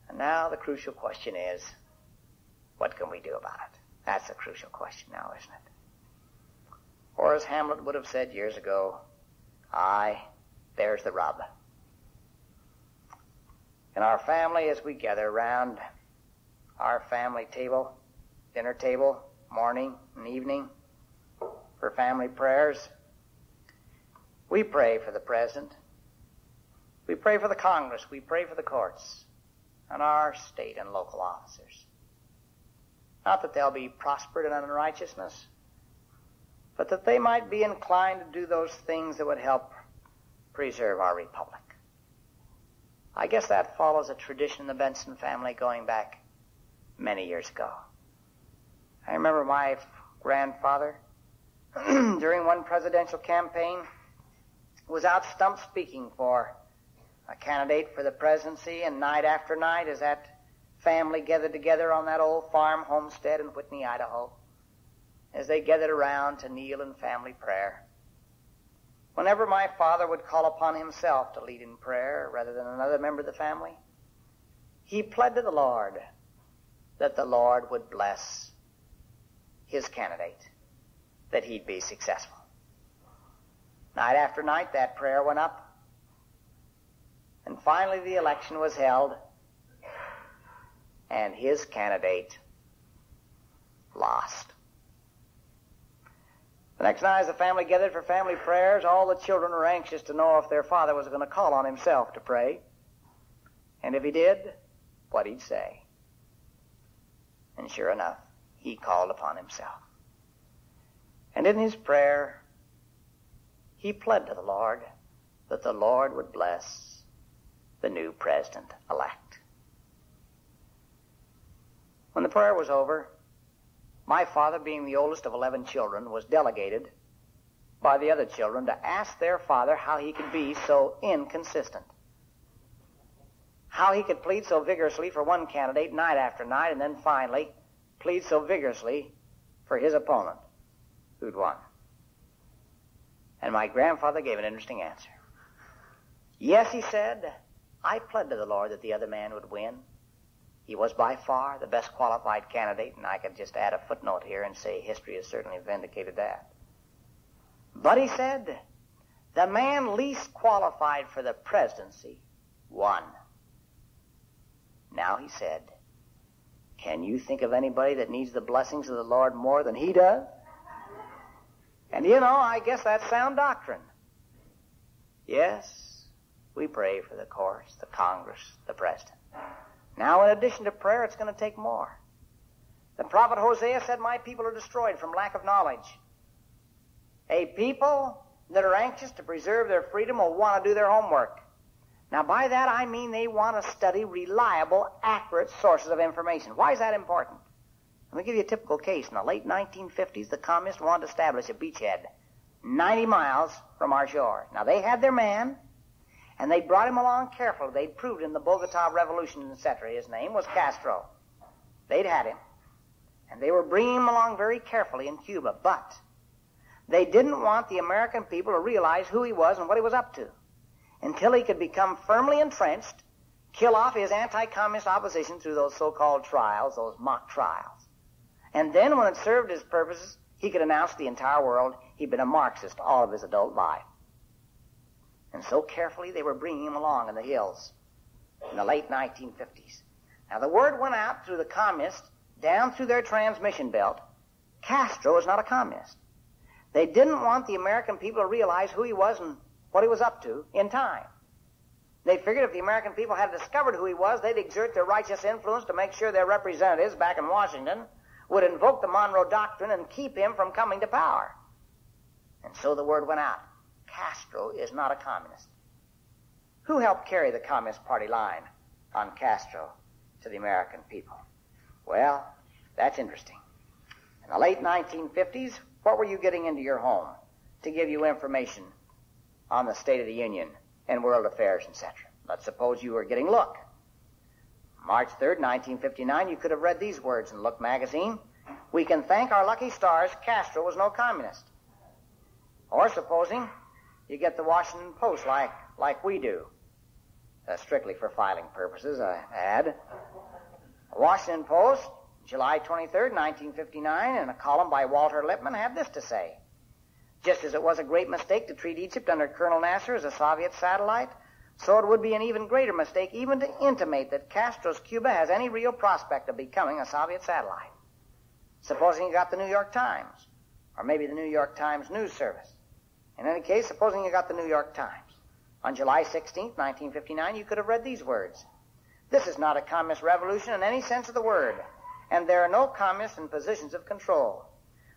And now the crucial question is, what can we do about it? That's the crucial question now, isn't it? Or as Hamlet would have said years ago, aye, there's the rub. In our family, as we gather around our family table, dinner table, morning and evening, for family prayers, we pray for the President. We pray for the Congress. We pray for the courts. and our state and local officers. Not that they'll be prospered in unrighteousness, but that they might be inclined to do those things that would help preserve our republic. I guess that follows a tradition in the Benson family going back many years ago. I remember my grandfather, during one presidential campaign, was out stump speaking for a candidate for the presidency, and night after night, as that family gathered together on that old farm homestead in Whitney, Idaho, as they gathered around to kneel in family prayer, whenever my father would call upon himself to lead in prayer rather than another member of the family, he pled to the Lord that the Lord would bless his candidate, that he'd be successful. Night after night, that prayer went up, and finally the election was held, and his candidate lost. The next night, as the family gathered for family prayers, all the children were anxious to know if their father was going to call on himself to pray, and if he did, what he'd say. And sure enough, he called upon himself. And in his prayer, he pled to the Lord that the Lord would bless the new president-elect. When the prayer was over, my father, being the oldest of 11 children, was delegated by the other children to ask their father how he could be so inconsistent, how he could plead so vigorously for one candidate night after night, and then finally plead so vigorously for his opponent, who'd won. And my grandfather gave an interesting answer. Yes, he said, I pled to the Lord that the other man would win. He was by far the best qualified candidate, and I could just add a footnote here and say history has certainly vindicated that. But he said, the man least qualified for the presidency won. Now, he said, can you think of anybody that needs the blessings of the Lord more than he does? And you know, I guess that's sound doctrine. Yes, we pray for the courts, the Congress, the president. Now, in addition to prayer, it's going to take more. The prophet Hosea said, my people are destroyed from lack of knowledge. A people that are anxious to preserve their freedom will want to do their homework. Now, by that, I mean they want to study reliable, accurate sources of information. Why is that important? Let me give you a typical case. In the late 1950s, the communists wanted to establish a beachhead 90 miles from our shore. Now, they had their man, and they brought him along carefully. They'd proved in the Bogota Revolution, etc. His name was Castro. They'd had him. And they were bringing him along very carefully in Cuba. But they didn't want the American people to realize who he was and what he was up to until he could become firmly entrenched, kill off his anti-communist opposition through those so-called trials, those mock trials. And then when it served his purposes, he could announce to the entire world he'd been a Marxist all of his adult life. And so carefully they were bringing him along in the hills in the late 1950s. Now the word went out through the communists, down through their transmission belt, Castro is not a communist. They didn't want the American people to realize who he was and what he was up to in time. They figured if the American people had discovered who he was, they'd exert their righteous influence to make sure their representatives back in Washington would invoke the Monroe Doctrine and keep him from coming to power. And so the word went out. Castro is not a communist. Who helped carry the Communist Party line on Castro to the American people? Well, that's interesting. In the late 1950s, what were you getting into your home to give you information on the State of the Union and world affairs, etc.? Let's suppose you were getting Look. March 3rd, 1959, you could have read these words in Look magazine. We can thank our lucky stars Castro was no communist. Or supposing you get the Washington Post like we do. Strictly for filing purposes, I add. The Washington Post, July 23rd, 1959, in a column by Walter Lippmann, had this to say. Just as it was a great mistake to treat Egypt under Colonel Nasser as a Soviet satellite, so it would be an even greater mistake even to intimate that Castro's Cuba has any real prospect of becoming a Soviet satellite. Supposing you got the New York Times, or maybe the New York Times News Service. In any case, supposing you got the New York Times. On July 16th, 1959, you could have read these words. This is not a communist revolution in any sense of the word, and there are no communists in positions of control.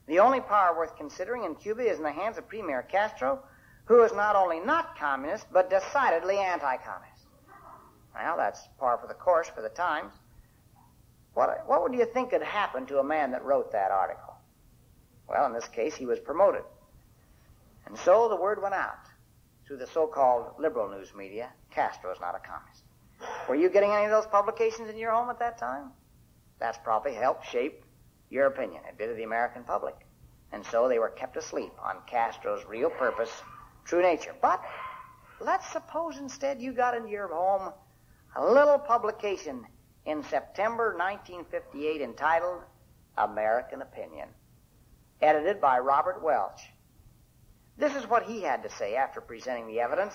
The only power worth considering in Cuba is in the hands of Premier Castro, who is not only not communist, but decidedly anti-communist. Well, that's par for the course for the times. What would you think had happened to a man that wrote that article? Well, in this case, he was promoted. And so the word went out through the so-called liberal news media, Castro is not a communist. Were you getting any of those publications in your home at that time? That's probably helped shape your opinion. It did to the American public. And so they were kept asleep on Castro's real purpose, true nature. But let's suppose instead you got into your home a little publication in September 1958 entitled American Opinion, edited by Robert Welch. This is what he had to say after presenting the evidence.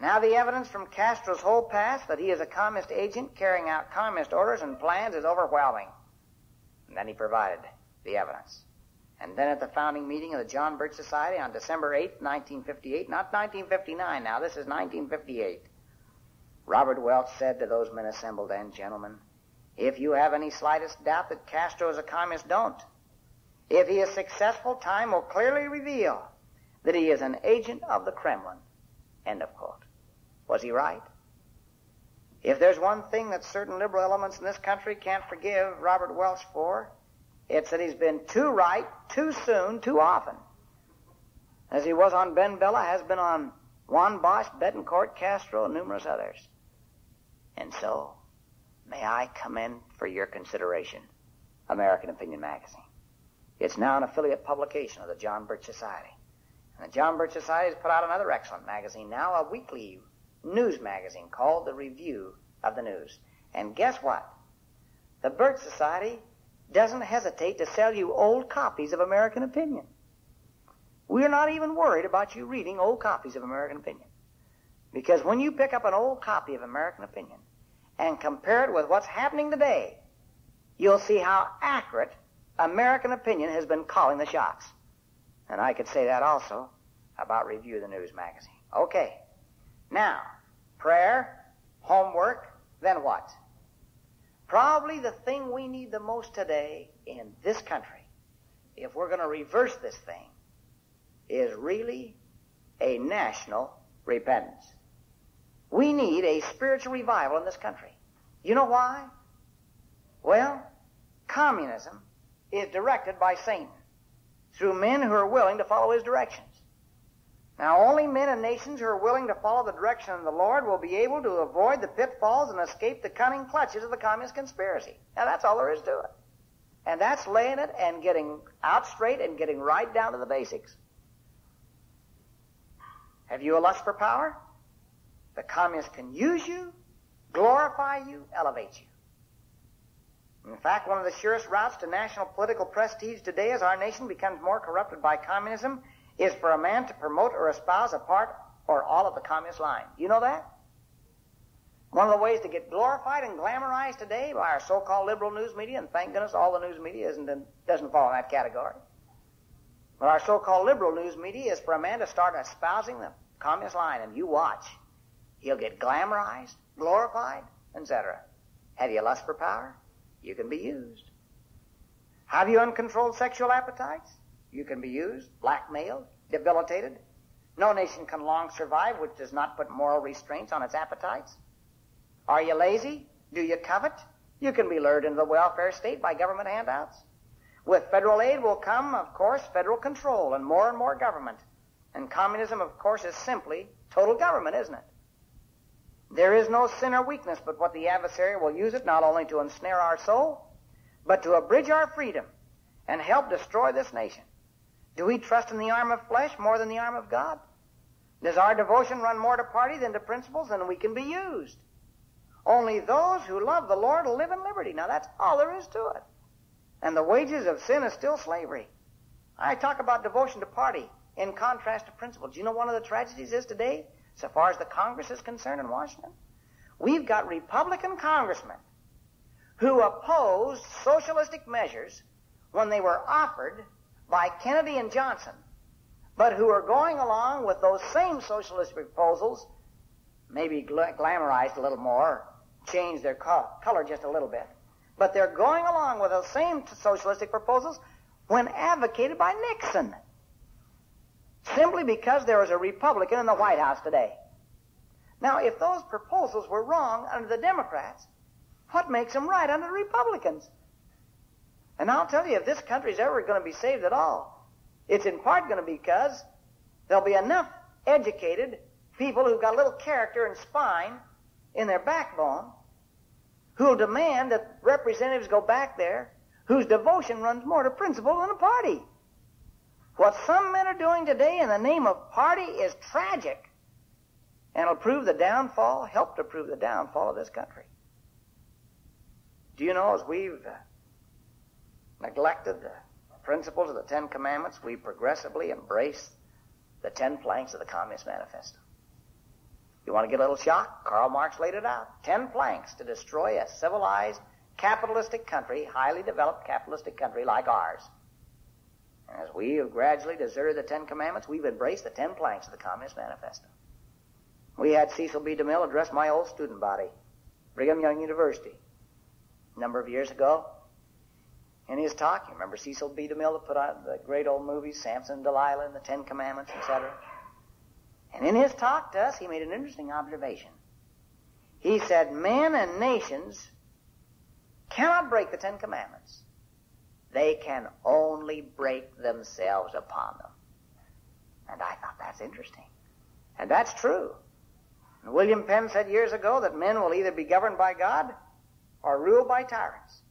Now, the evidence from Castro's whole past that he is a communist agent carrying out communist orders and plans is overwhelming. And then he provided the evidence. And then at the founding meeting of the John Birch Society on December 8, 1958, not 1959 now, this is 1958, Robert Welch said to those men assembled then, gentlemen, if you have any slightest doubt that Castro is a communist, don't. If he is successful, time will clearly reveal that he is an agent of the Kremlin. End of quote. Was he right? If there's one thing that certain liberal elements in this country can't forgive Robert Welch for, it's that he's been too right, too soon, too often. As he was on Ben Bella, has been on Juan Bosch, Betancourt, Castro, and numerous others. And so, may I commend for your consideration American Opinion magazine. It's now an affiliate publication of the John Birch Society. And the John Birch Society has put out another excellent magazine now, a weekly news magazine called The Review of the News. And guess what? The Birch Society doesn't hesitate to sell you old copies of American Opinion. We're not even worried about you reading old copies of American Opinion. Because when you pick up an old copy of American Opinion and compare it with what's happening today, you'll see how accurate American Opinion has been calling the shots. And I could say that also about Review of the News magazine. Okay. Now, prayer, homework, then what? Probably the thing we need the most today in this country, if we're going to reverse this thing, is really a national repentance. We need a spiritual revival in this country. You know why? Well, communism is directed by Satan through men who are willing to follow his directions. Now, only men and nations who are willing to follow the direction of the Lord will be able to avoid the pitfalls and escape the cunning clutches of the communist conspiracy. Now, that's all there is to it. And that's laying it and getting out straight and getting right down to the basics. Have you a lust for power? The communists can use you, glorify you, elevate you. In fact, one of the surest routes to national political prestige today as our nation becomes more corrupted by communism is for a man to promote or espouse a part or all of the communist line. You know that? One of the ways to get glorified and glamorized today by our so-called liberal news media, and thank goodness all the news media doesn't fall in that category, but our so-called liberal news media is for a man to start espousing the communist line, and you watch. He'll get glamorized, glorified, etc. Have you lust for power? You can be used. Have you uncontrolled sexual appetites? You can be used, blackmailed, debilitated. No nation can long survive which does not put moral restraints on its appetites. Are you lazy? Do you covet? You can be lured into the welfare state by government handouts. With federal aid will come, of course, federal control and more government. And communism, of course, is simply total government, isn't it? There is no sin or weakness but what the adversary will use it not only to ensnare our soul, but to abridge our freedom and help destroy this nation. Do we trust in the arm of flesh more than the arm of God? Does our devotion run more to party than to principles? Then we can be used. Only those who love the Lord will live in liberty. Now that's all there is to it. And the wages of sin is still slavery. I talk about devotion to party in contrast to principle. Do you know one of the tragedies is today, so far as the Congress is concerned in Washington? We've got Republican congressmen who opposed socialistic measures when they were offered by Kennedy and Johnson, but who are going along with those same socialist proposals, maybe glamorized a little more changed their color just a little bit. But they're going along with those same socialistic proposals when advocated by Nixon. Simply because there is a Republican in the White House today. Now, if those proposals were wrong under the Democrats, what makes them right under the Republicans? And I'll tell you, if this country's ever going to be saved at all, it's in part going to be because there'll be enough educated people who've got a little character and spine in their backbone who'll demand that representatives go back there whose devotion runs more to principle than a party. What some men are doing today in the name of party is tragic, and it'll help to prove the downfall of this country. Do you know, as we've neglected the principles of the Ten Commandments, we progressively embrace the 10 planks of the Communist Manifesto. You want to get a little shock? Karl Marx laid it out. 10 planks to destroy a civilized, capitalistic country, highly developed capitalistic country like ours. And as we have gradually deserted the 10 Commandments, we've embraced the 10 planks of the Communist Manifesto. We had Cecil B. DeMille address my old student body, Brigham Young University, a number of years ago. In his talk, you remember Cecil B. DeMille that put out the great old movies, Samson and Delilah and the 10 Commandments, etc. And in his talk to us, he made an interesting observation. He said, men and nations cannot break the 10 Commandments. They can only break themselves upon them. And I thought that's interesting. And that's true. And William Penn said years ago that men will either be governed by God or ruled by tyrants.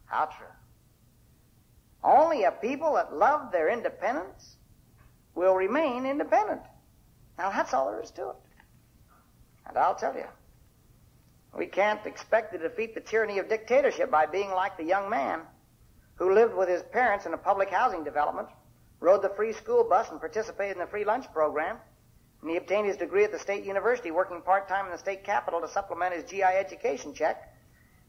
How true. Only a people that love their independence will remain independent. Now, that's all there is to it. And I'll tell you, we can't expect to defeat the tyranny of dictatorship by being like the young man who lived with his parents in a public housing development, rode the free school bus, and participated in the free lunch program. And he obtained his degree at the state university, working part-time in the state capitol to supplement his GI education check.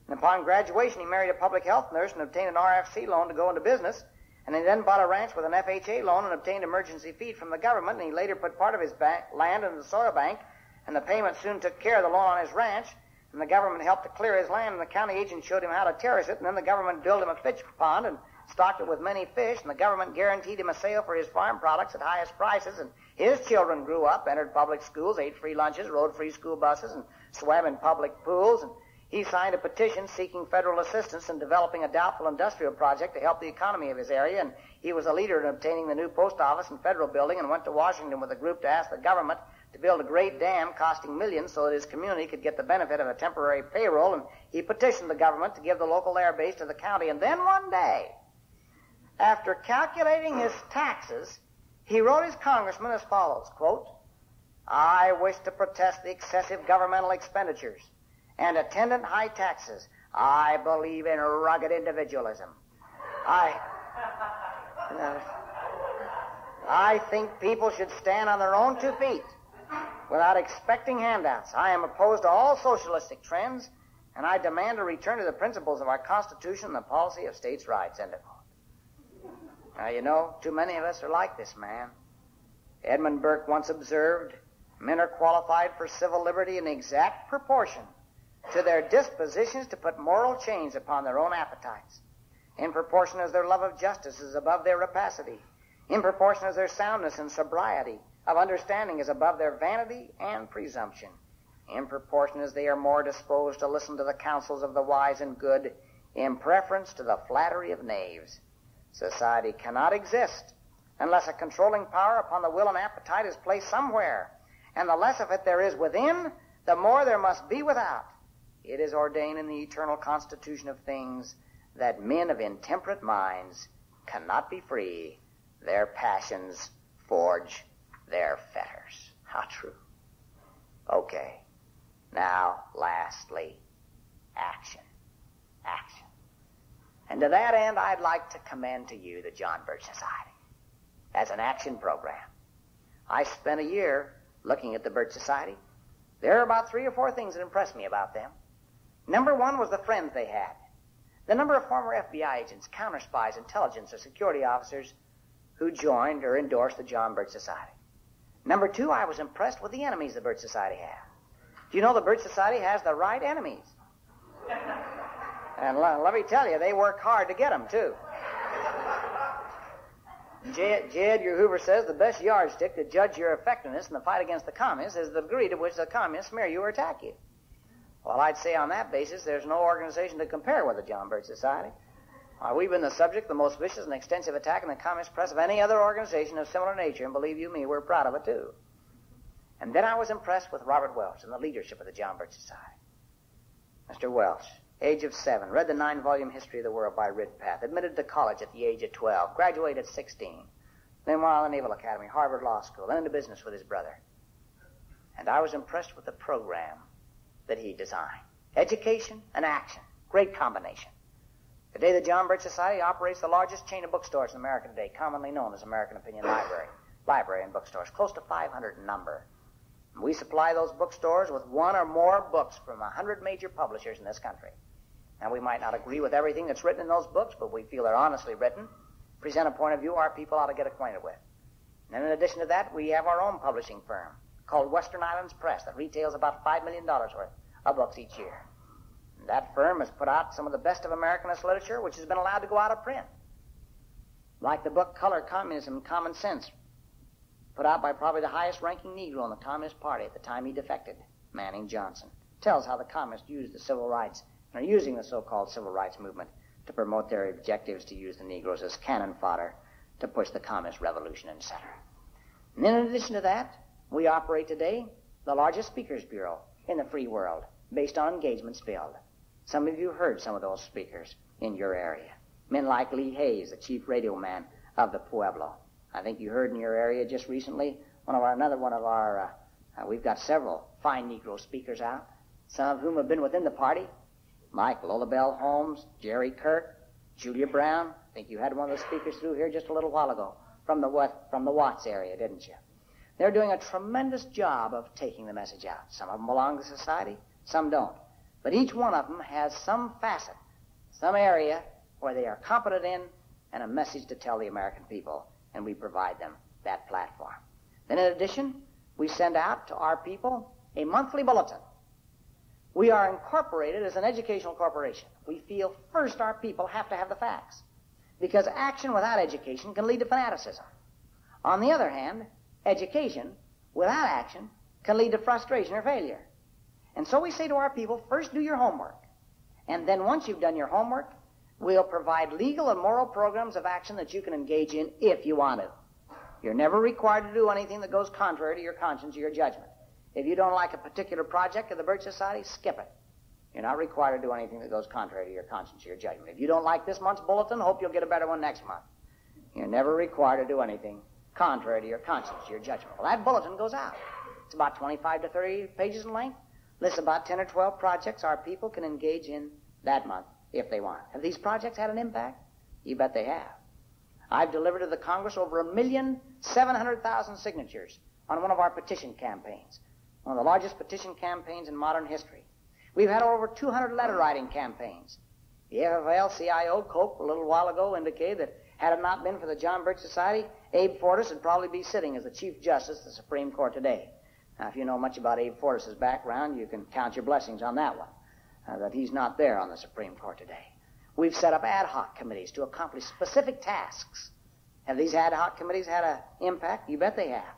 And upon graduation, he married a public health nurse and obtained an RFC loan to go into business. And he then bought a ranch with an FHA loan and obtained emergency feed from the government. And he later put part of his land into the soil bank, and the payment soon took care of the loan on his ranch. And the government helped to clear his land, and the county agent showed him how to terrace it. And then the government built him a fish pond and stocked it with many fish. And the government guaranteed him a sale for his farm products at highest prices. And his children grew up, entered public schools, ate free lunches, rode free school buses, and swam in public pools. And he signed a petition seeking federal assistance in developing a doubtful industrial project to help the economy of his area, and he was a leader in obtaining the new post office and federal building, and went to Washington with a group to ask the government to build a great dam costing millions so that his community could get the benefit of a temporary payroll, and he petitioned the government to give the local air base to the county. And then one day, after calculating his taxes, he wrote his congressman as follows, quote, "I wish to protest the excessive governmental expenditures and attendant high taxes. I believe in rugged individualism. I think people should stand on their own 2 feet without expecting handouts. I am opposed to all socialistic trends, and I demand a return to the principles of our Constitution and the policy of states' rights." End of quote. Now, you know, too many of us are like this man. Edmund Burke once observed, "Men are qualified for civil liberty in exact proportion to their dispositions to put moral chains upon their own appetites, in proportion as their love of justice is above their rapacity, in proportion as their soundness and sobriety of understanding is above their vanity and presumption, in proportion as they are more disposed to listen to the counsels of the wise and good, in preference to the flattery of knaves. Society cannot exist unless a controlling power upon the will and appetite is placed somewhere, and the less of it there is within, the more there must be without. It is ordained in the eternal constitution of things that men of intemperate minds cannot be free. Their passions forge their fetters." How true. Okay. Now, lastly, action. Action. And to that end, I'd like to commend to you the John Birch Society as an action program. I spent a year looking at the Birch Society. There are about 3 or 4 things that impressed me about them. Number 1 was the friends they had. The number of former FBI agents, counter spies, intelligence, or security officers who joined or endorsed the John Birch Society. Number 2, I was impressed with the enemies the Birch Society had. Do you know the Birch Society has the right enemies? And let me tell you, they work hard to get them, too. J. Edgar Hoover says the best yardstick to judge your effectiveness in the fight against the communists is the degree to which the communists smear you or attack you. Well, I'd say on that basis there's no organization to compare with the John Birch Society. We've been the subject of the most vicious and extensive attack in the communist press of any other organization of similar nature, and believe you me, we're proud of it, too. And then I was impressed with Robert Welch and the leadership of the John Birch Society. Mr. Welch, age of 7, read the 9-volume History of the World by Ridpath, admitted to college at the age of 12, graduated at 16, then went on to the Naval Academy, Harvard Law School, then into business with his brother. And I was impressed with the program that he designed. Education and action, great combination. Today, the John Birch Society operates the largest chain of bookstores in America today, commonly known as American Opinion Library and bookstores, close to 500 in number. And we supply those bookstores with one or more books from 100 major publishers in this country. Now, we might not agree with everything that's written in those books, but we feel they're honestly written, present a point of view our people ought to get acquainted with. And in addition to that, we have our own publishing firm called Western Islands Press that retails about $5 million worth of books each year. And that firm has put out some of the best of Americanist literature which has been allowed to go out of print. Like the book Color, Communism, and Common Sense, put out by probably the highest-ranking Negro in the Communist Party at the time he defected, Manning Johnson. Tells how the communists used the civil rights, and are using the so-called civil rights movement to promote their objectives to use the Negroes as cannon fodder to push the communist revolution, etc. And in addition to that, we operate today the largest speakers bureau in the free world, based on engagements filled. Some of you heard some of those speakers in your area. Men like Lee Hayes, the chief radio man of the Pueblo. I think you heard in your area just recently we've got several fine Negro speakers out, some of whom have been within the party, like Lola Bell Holmes, Jerry Kirk, Julia Brown. I think you had one of the speakers through here just a little while ago from the Watts area, didn't you? They're doing a tremendous job of taking the message out. Some of them belong to society, some don't. But each one of them has some facet, some area where they are competent in, and a message to tell the American people, and we provide them that platform. Then in addition, we send out to our people a monthly bulletin. We are incorporated as an educational corporation. We feel first our people have to have the facts, because action without education can lead to fanaticism. On the other hand, education without action can lead to frustration or failure. And so we say to our people, first do your homework. And then once you've done your homework, we'll provide legal and moral programs of action that you can engage in if you want to. You're never required to do anything that goes contrary to your conscience or your judgment. If you don't like a particular project of the Birch Society, skip it. You're not required to do anything that goes contrary to your conscience or your judgment. If you don't like this month's bulletin, hope you'll get a better one next month. You're never required to do anything contrary to your conscience or your judgment. Well, that bulletin goes out. It's about 25 to 30 pages in length. Lists about 10 or 12 projects our people can engage in that month if they want. Have these projects had an impact? You bet they have. I've delivered to the Congress over 1,700,000 signatures on one of our petition campaigns, one of the largest petition campaigns in modern history. We've had over 200 letter-writing campaigns. The FFL-CIO, Coke, a little while ago indicated that had it not been for the John Birch Society, Abe Fortas would probably be sitting as the Chief Justice of the Supreme Court today. Now, if you know much about Abe Fortas' background, you can count your blessings on that one, that he's not there on the Supreme Court today. We've set up ad hoc committees to accomplish specific tasks. Have these ad hoc committees had an impact? You bet they have.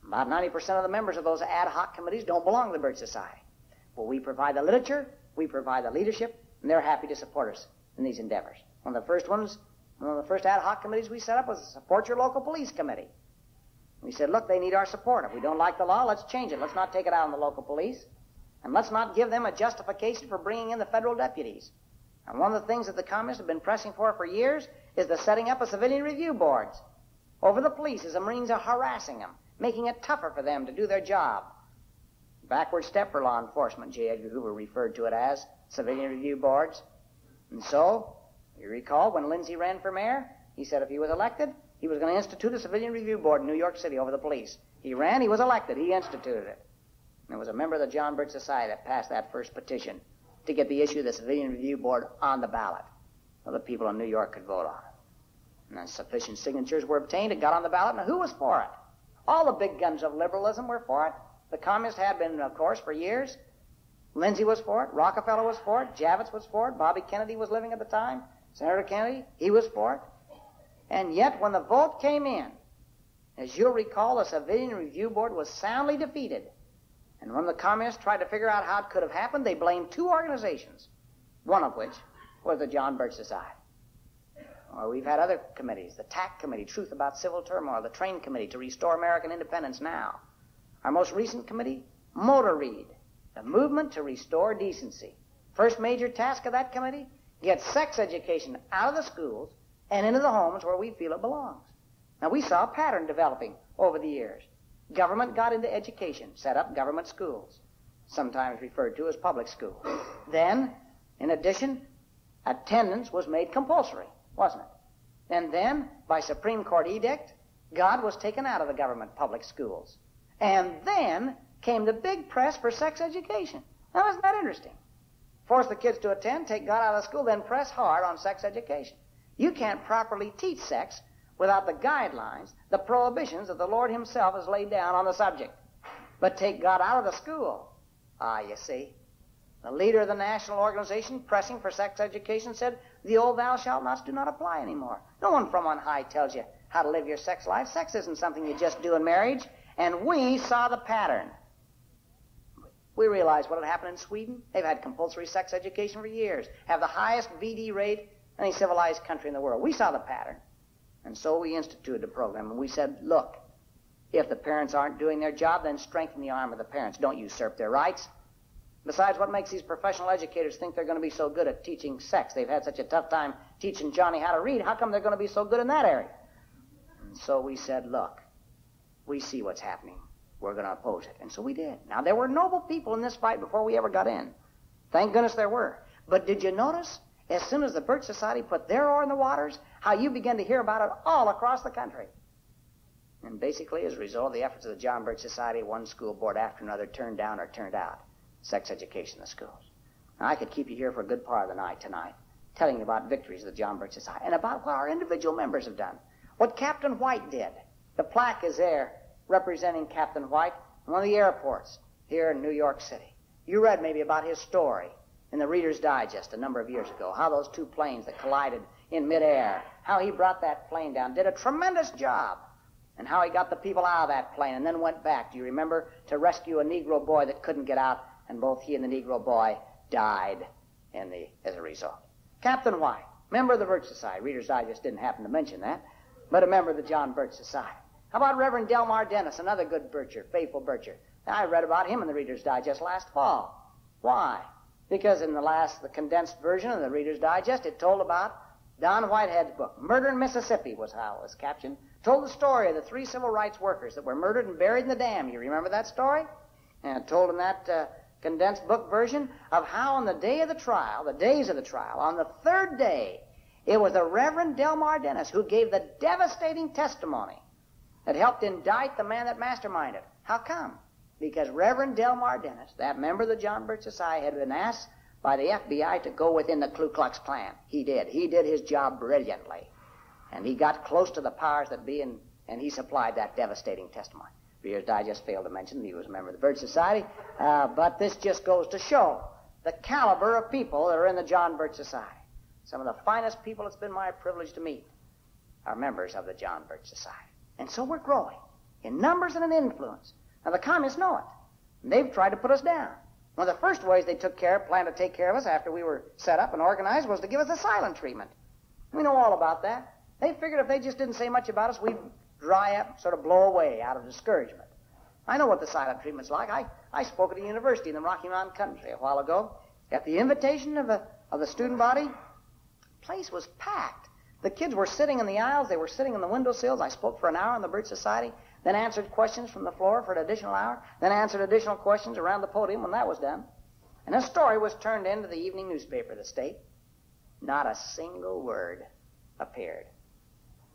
About 90% of the members of those ad hoc committees don't belong to the Birch Society. Well, we provide the literature, we provide the leadership, and they're happy to support us in these endeavors. One of the first ad hoc committees we set up was Support Your Local Police Committee. We said, look, they need our support. If we don't like the law, let's change it. Let's not take it out on the local police. And let's not give them a justification for bringing in the federal deputies. And one of the things that the communists have been pressing for years is the setting up of civilian review boards over the police as the Marines are harassing them, making it tougher for them to do their job. Backward step for law enforcement, J. Edgar Hoover referred to it as civilian review boards. And so, you recall when Lindsay ran for mayor, he said if he was elected, he was going to institute a civilian review board in New York City over the police. He ran, he was elected, he instituted it. And it was a member of the John Birch Society that passed that first petition to get the issue of the civilian review board on the ballot so the people in New York could vote on it. And then sufficient signatures were obtained, it got on the ballot, and who was for it? All the big guns of liberalism were for it. The communists had been, of course, for years. Lindsay was for it. Rockefeller was for it. Javits was for it. Bobby Kennedy was living at the time. Senator Kennedy, he was for it. And yet, when the vote came in, as you'll recall, the Civilian Review Board was soundly defeated. And when the communists tried to figure out how it could have happened, they blamed two organizations, one of which was the John Birch Society. Or we've had other committees, the TAC Committee, Truth About Civil Turmoil, the Train Committee to Restore American Independence Now. Our most recent committee, Motor Read, the Movement to Restore Decency. First major task of that committee, get sex education out of the schools and into the homes where we feel it belongs. Now, we saw a pattern developing over the years. Government got into education, set up government schools, sometimes referred to as public schools. Then, in addition, attendance was made compulsory, wasn't it? And then, by Supreme Court edict, God was taken out of the government public schools. And then came the big press for sex education. Now, isn't that interesting? Force the kids to attend, take God out of the school, then press hard on sex education. You can't properly teach sex without the guidelines, the prohibitions that the Lord himself has laid down on the subject. But take God out of the school. You see. The leader of the national organization pressing for sex education said, the old thou shalt nots do not apply anymore. No one from on high tells you how to live your sex life. Sex isn't something you just do in marriage. And we saw the pattern. We realized what had happened in Sweden. They've had compulsory sex education for years, have the highest VD rate any civilized country in the world. We saw the pattern. And so we instituted a program, and we said, look, if the parents aren't doing their job, then strengthen the arm of the parents. Don't usurp their rights. Besides, what makes these professional educators think they're going to be so good at teaching sex? They've had such a tough time teaching Johnny how to read. How come they're going to be so good in that area? And so we said, look, we see what's happening. We're going to oppose it. And so we did. Now, there were noble people in this fight before we ever got in. Thank goodness there were. But did you notice, as soon as the Birch Society put their oar in the waters, how you began to hear about it all across the country? And basically, as a result of the efforts of the John Birch Society, one school board after another turned down or turned out sex education in the schools. Now, I could keep you here for a good part of the night tonight, telling you about victories of the John Birch Society and about what our individual members have done. What Captain White did. The plaque is there representing Captain White in one of the airports here in New York City. You read maybe about his story in the Reader's Digest a number of years ago, how those two planes that collided in midair, how he brought that plane down, did a tremendous job, and how he got the people out of that plane and then went back, do you remember, to rescue a Negro boy that couldn't get out, and both he and the Negro boy died as a result. Captain White, member of the Birch Society. Reader's Digest didn't happen to mention that, but a member of the John Birch Society. How about Reverend Delmar Dennis, another good bircher, faithful bircher? I read about him in the Reader's Digest last fall. Why? Because in the condensed version of the Reader's Digest, it told about Don Whitehead's book. Murder in Mississippi was how it was captioned. Told the story of the 3 civil rights workers that were murdered and buried in the dam. You remember that story? And it told in that condensed book version of how on the day of the trial, the days of the trial, on the 3rd day, it was the Reverend Delmar Dennis who gave the devastating testimony that helped indict the man that masterminded. How come? Because Reverend Delmar Dennis, that member of the John Birch Society, had been asked by the FBI to go within the Ku Klux Klan. He did. He did his job brilliantly. And he got close to the powers that be, and he supplied that devastating testimony. Reader's Digest failed to mention that he was a member of the Birch Society, but this just goes to show the caliber of people that are in the John Birch Society. Some of the finest people it's been my privilege to meet are members of the John Birch Society. And so we're growing in numbers and in influence. Now, the communists know it. And they've tried to put us down. One of the first ways they planned to take care of us after we were set up and organized was to give us the silent treatment. We know all about that. They figured if they just didn't say much about us, we'd dry up, sort of blow away out of discouragement. I know what the silent treatment's like. I spoke at a university in the Rocky Mountain country a while ago. At the invitation of the student body, the place was packed. The kids were sitting in the aisles. They were sitting in the windowsills. I spoke for an hour on the Birch Society, then answered questions from the floor for an additional hour, then answered additional questions around the podium when that was done. And a story was turned into the evening newspaper of the state. Not a single word appeared.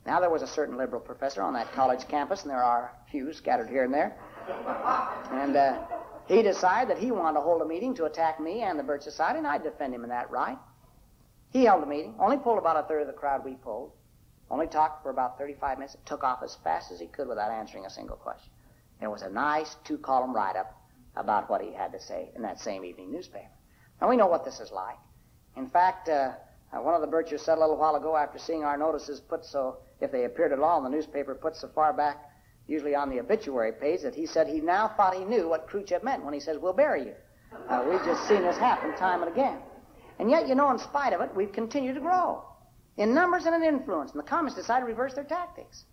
Now, there was a certain liberal professor on that college campus, and there are a few scattered here and there. And he decided that he wanted to hold a meeting to attack me and the Birch Society, and I'd defend him in that right. He held a meeting, only pulled about a third of the crowd we pulled, only talked for about 35 minutes, took off as fast as he could without answering a single question. There was a nice 2-column write-up about what he had to say in that same evening newspaper. Now, we know what this is like. In fact, one of the Birchers said a little while ago, after seeing our notices put so, if they appeared at all in the newspaper, put so far back, usually on the obituary page, that he said he now thought he knew what Khrushchev meant when he says, we'll bury you. We've just seen this happen time and again. And yet, in spite of it, we've continued to grow in numbers and in influence. And the communists decided to reverse their tactics.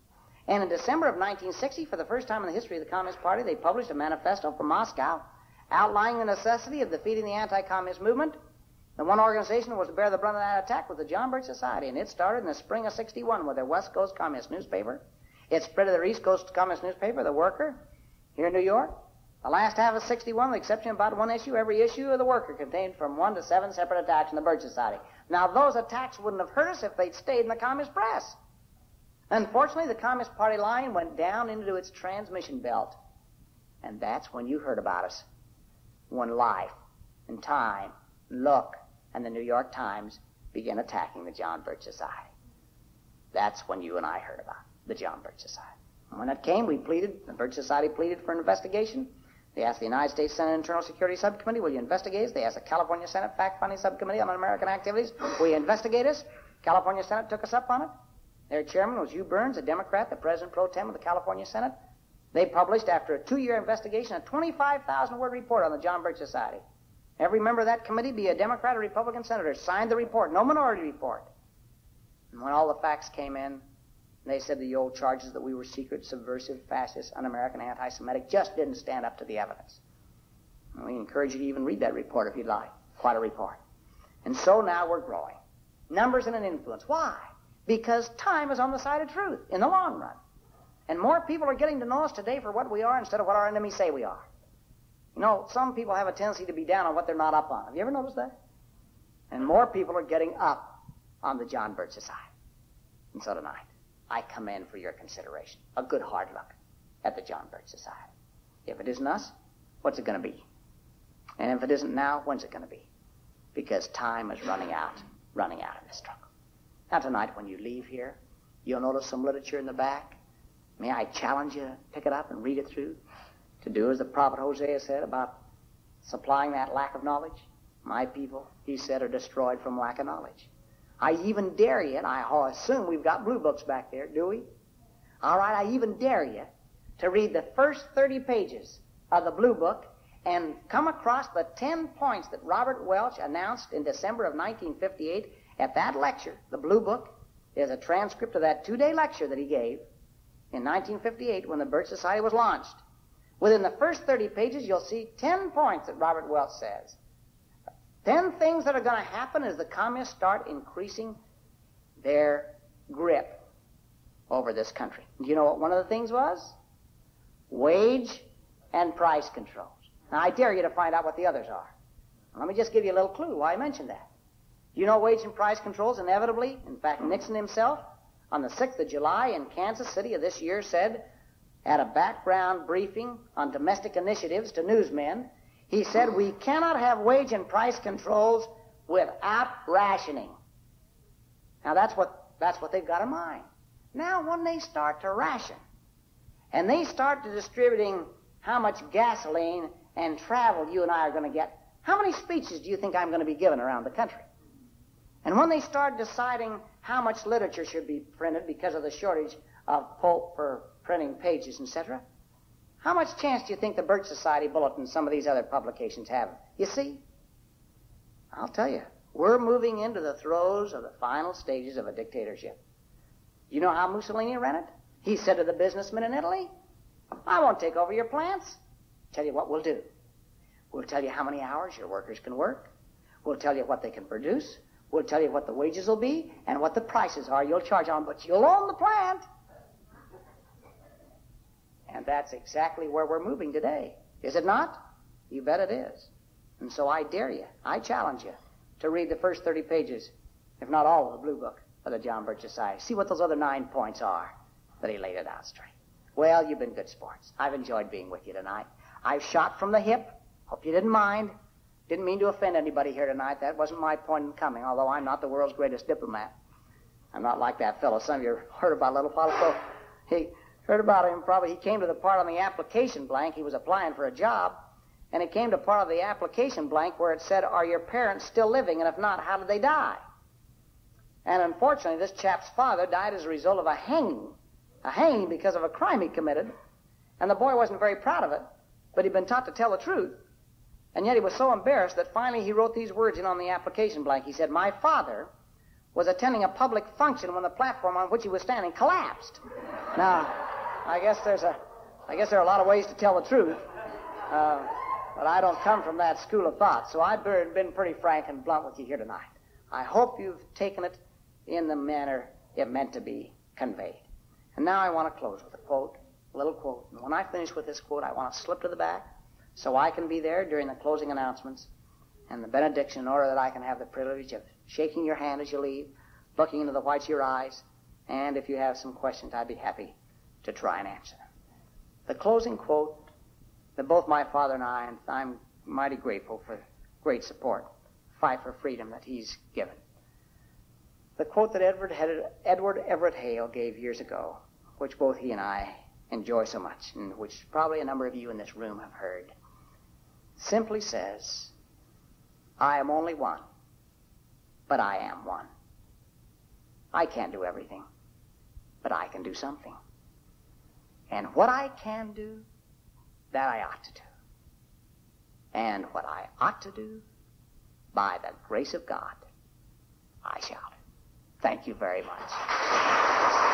And in December of 1960, for the first time in the history of the Communist Party, they published a manifesto from Moscow outlining the necessity of defeating the anti-communist movement. The one organization that was to bear the brunt of that attack was the John Birch Society, and it started in the spring of '61 with their West Coast Communist newspaper. It spread to their East Coast Communist newspaper, The Worker, here in New York. The last half of '61, with the exception of about one issue, every issue of The Worker contained from 1 to 7 separate attacks on the Birch Society. Now, those attacks wouldn't have hurt us if they'd stayed in the Communist press. Unfortunately, the Communist Party line went down into its transmission belt. And that's when you heard about us. When Life and Time, Look, and the New York Times began attacking the John Birch Society. That's when you and I heard about the John Birch Society. And when it came, the Birch Society pleaded for an investigation. They asked the United States Senate Internal Security Subcommittee, will you investigate us? They asked the California Senate Fact-Finding Subcommittee on American Activities, will you investigate us? California Senate took us up on it. Their chairman was Hugh Burns, a Democrat, the president pro tem of the California Senate. They published, after a 2-year investigation, a 25,000-word report on the John Birch Society. Every member of that committee, be a Democrat or Republican senator, signed the report, no minority report. And when all the facts came in, they said the old charges that we were secret, subversive, fascist, un-American, anti-Semitic just didn't stand up to the evidence. And we encourage you to even read that report if you'd like. Quite a report. And so now we're growing. Numbers and an influence. Why? Because time is on the side of truth in the long run. And more people are getting to know us today for what we are instead of what our enemies say we are. Some people have a tendency to be down on what they're not up on. Have you ever noticed that? And more people are getting up on the John Birch Society. And so tonight, I commend for your consideration a good hard look at the John Birch Society. If it isn't us, what's it going to be? And if it isn't now, when's it going to be? Because time is running out in this struggle. Now tonight, when you leave here, you'll notice some literature in the back. May I challenge you to pick it up and read it through? To do as the prophet Hosea said about supplying that lack of knowledge. My people, he said, are destroyed from lack of knowledge. I even dare you, and I assume we've got blue books back there, do we? All right, I even dare you to read the first 30 pages of the blue book and come across the 10 points that Robert Welch announced in December of 1958 at that lecture. The blue book is a transcript of that 2-day lecture that he gave in 1958 when the Birch Society was launched. Within the first 30 pages, you'll see 10 points that Robert Welch says. 10 things that are going to happen as the communists start increasing their grip over this country. Do you know what one of the things was? Wage and price controls. Now, I dare you to find out what the others are. Let me just give you a little clue why I mentioned that. You know wage and price controls inevitably, in fact, Nixon himself, on the 6th of July in Kansas City of this year said, at a background briefing on domestic initiatives to newsmen, he said, we cannot have wage and price controls without rationing. Now, that's what they've got in mind. Now, when they start to ration, and they start to distributing how much gasoline and travel you and I are going to get, how many speeches do you think I'm going to be giving around the country? And when they start deciding how much literature should be printed because of the shortage of pulp for printing pages, etc., how much chance do you think the Birch Society Bulletin and some of these other publications have? You see, I'll tell you, we're moving into the throes of the final stages of a dictatorship. You know how Mussolini ran it? He said to the businessmen in Italy, I won't take over your plants. Tell you what we'll do. We'll tell you how many hours your workers can work. We'll tell you what they can produce. We'll tell you what the wages will be and what the prices are you'll charge on, but you'll own the plant. And that's exactly where we're moving today. Is it not? You bet it is. And so I dare you, I challenge you to read the first 30 pages, if not all of the blue book of the John Birch Society. See what those other 9 points are that he laid it out straight. Well, you've been good sports. I've enjoyed being with you tonight. I've shot from the hip. Hope you didn't mind. Didn't mean to offend anybody here tonight. That wasn't my point in coming, although I'm not the world's greatest diplomat. I'm not like that fellow. Some of you heard about a little fellow. So he heard about him probably. He came to the part on the application blank. He was applying for a job, and it came to part of the application blank where it said, are your parents still living, and if not, how did they die? And unfortunately, this chap's father died as a result of a hanging because of a crime he committed, and the boy wasn't very proud of it, but he'd been taught to tell the truth, and yet he was so embarrassed that finally he wrote these words in on the application blank. He said, my father was attending a public function when the platform on which he was standing collapsed. Now, I guess there are a lot of ways to tell the truth, but I don't come from that school of thought, so I've been pretty frank and blunt with you here tonight. I hope you've taken it in the manner it meant to be conveyed. And now I want to close with a little quote. And when I finish with this quote, I want to slip to the back so I can be there during the closing announcements and the benediction in order that I can have the privilege of shaking your hand as you leave, looking into the whites of your eyes, and if you have some questions, I'd be happy to try and answer them. The closing quote that both my father and I'm mighty grateful for great support, fight for freedom that he's given. The quote that Edward Everett Hale gave years ago, which both he and I enjoy so much, and which probably a number of you in this room have heard, simply says, I am only one, but I am one. I can't do everything, but I can do something. And what I can do, that I ought to do. And what I ought to do, by the grace of God, I shall. Thank you very much.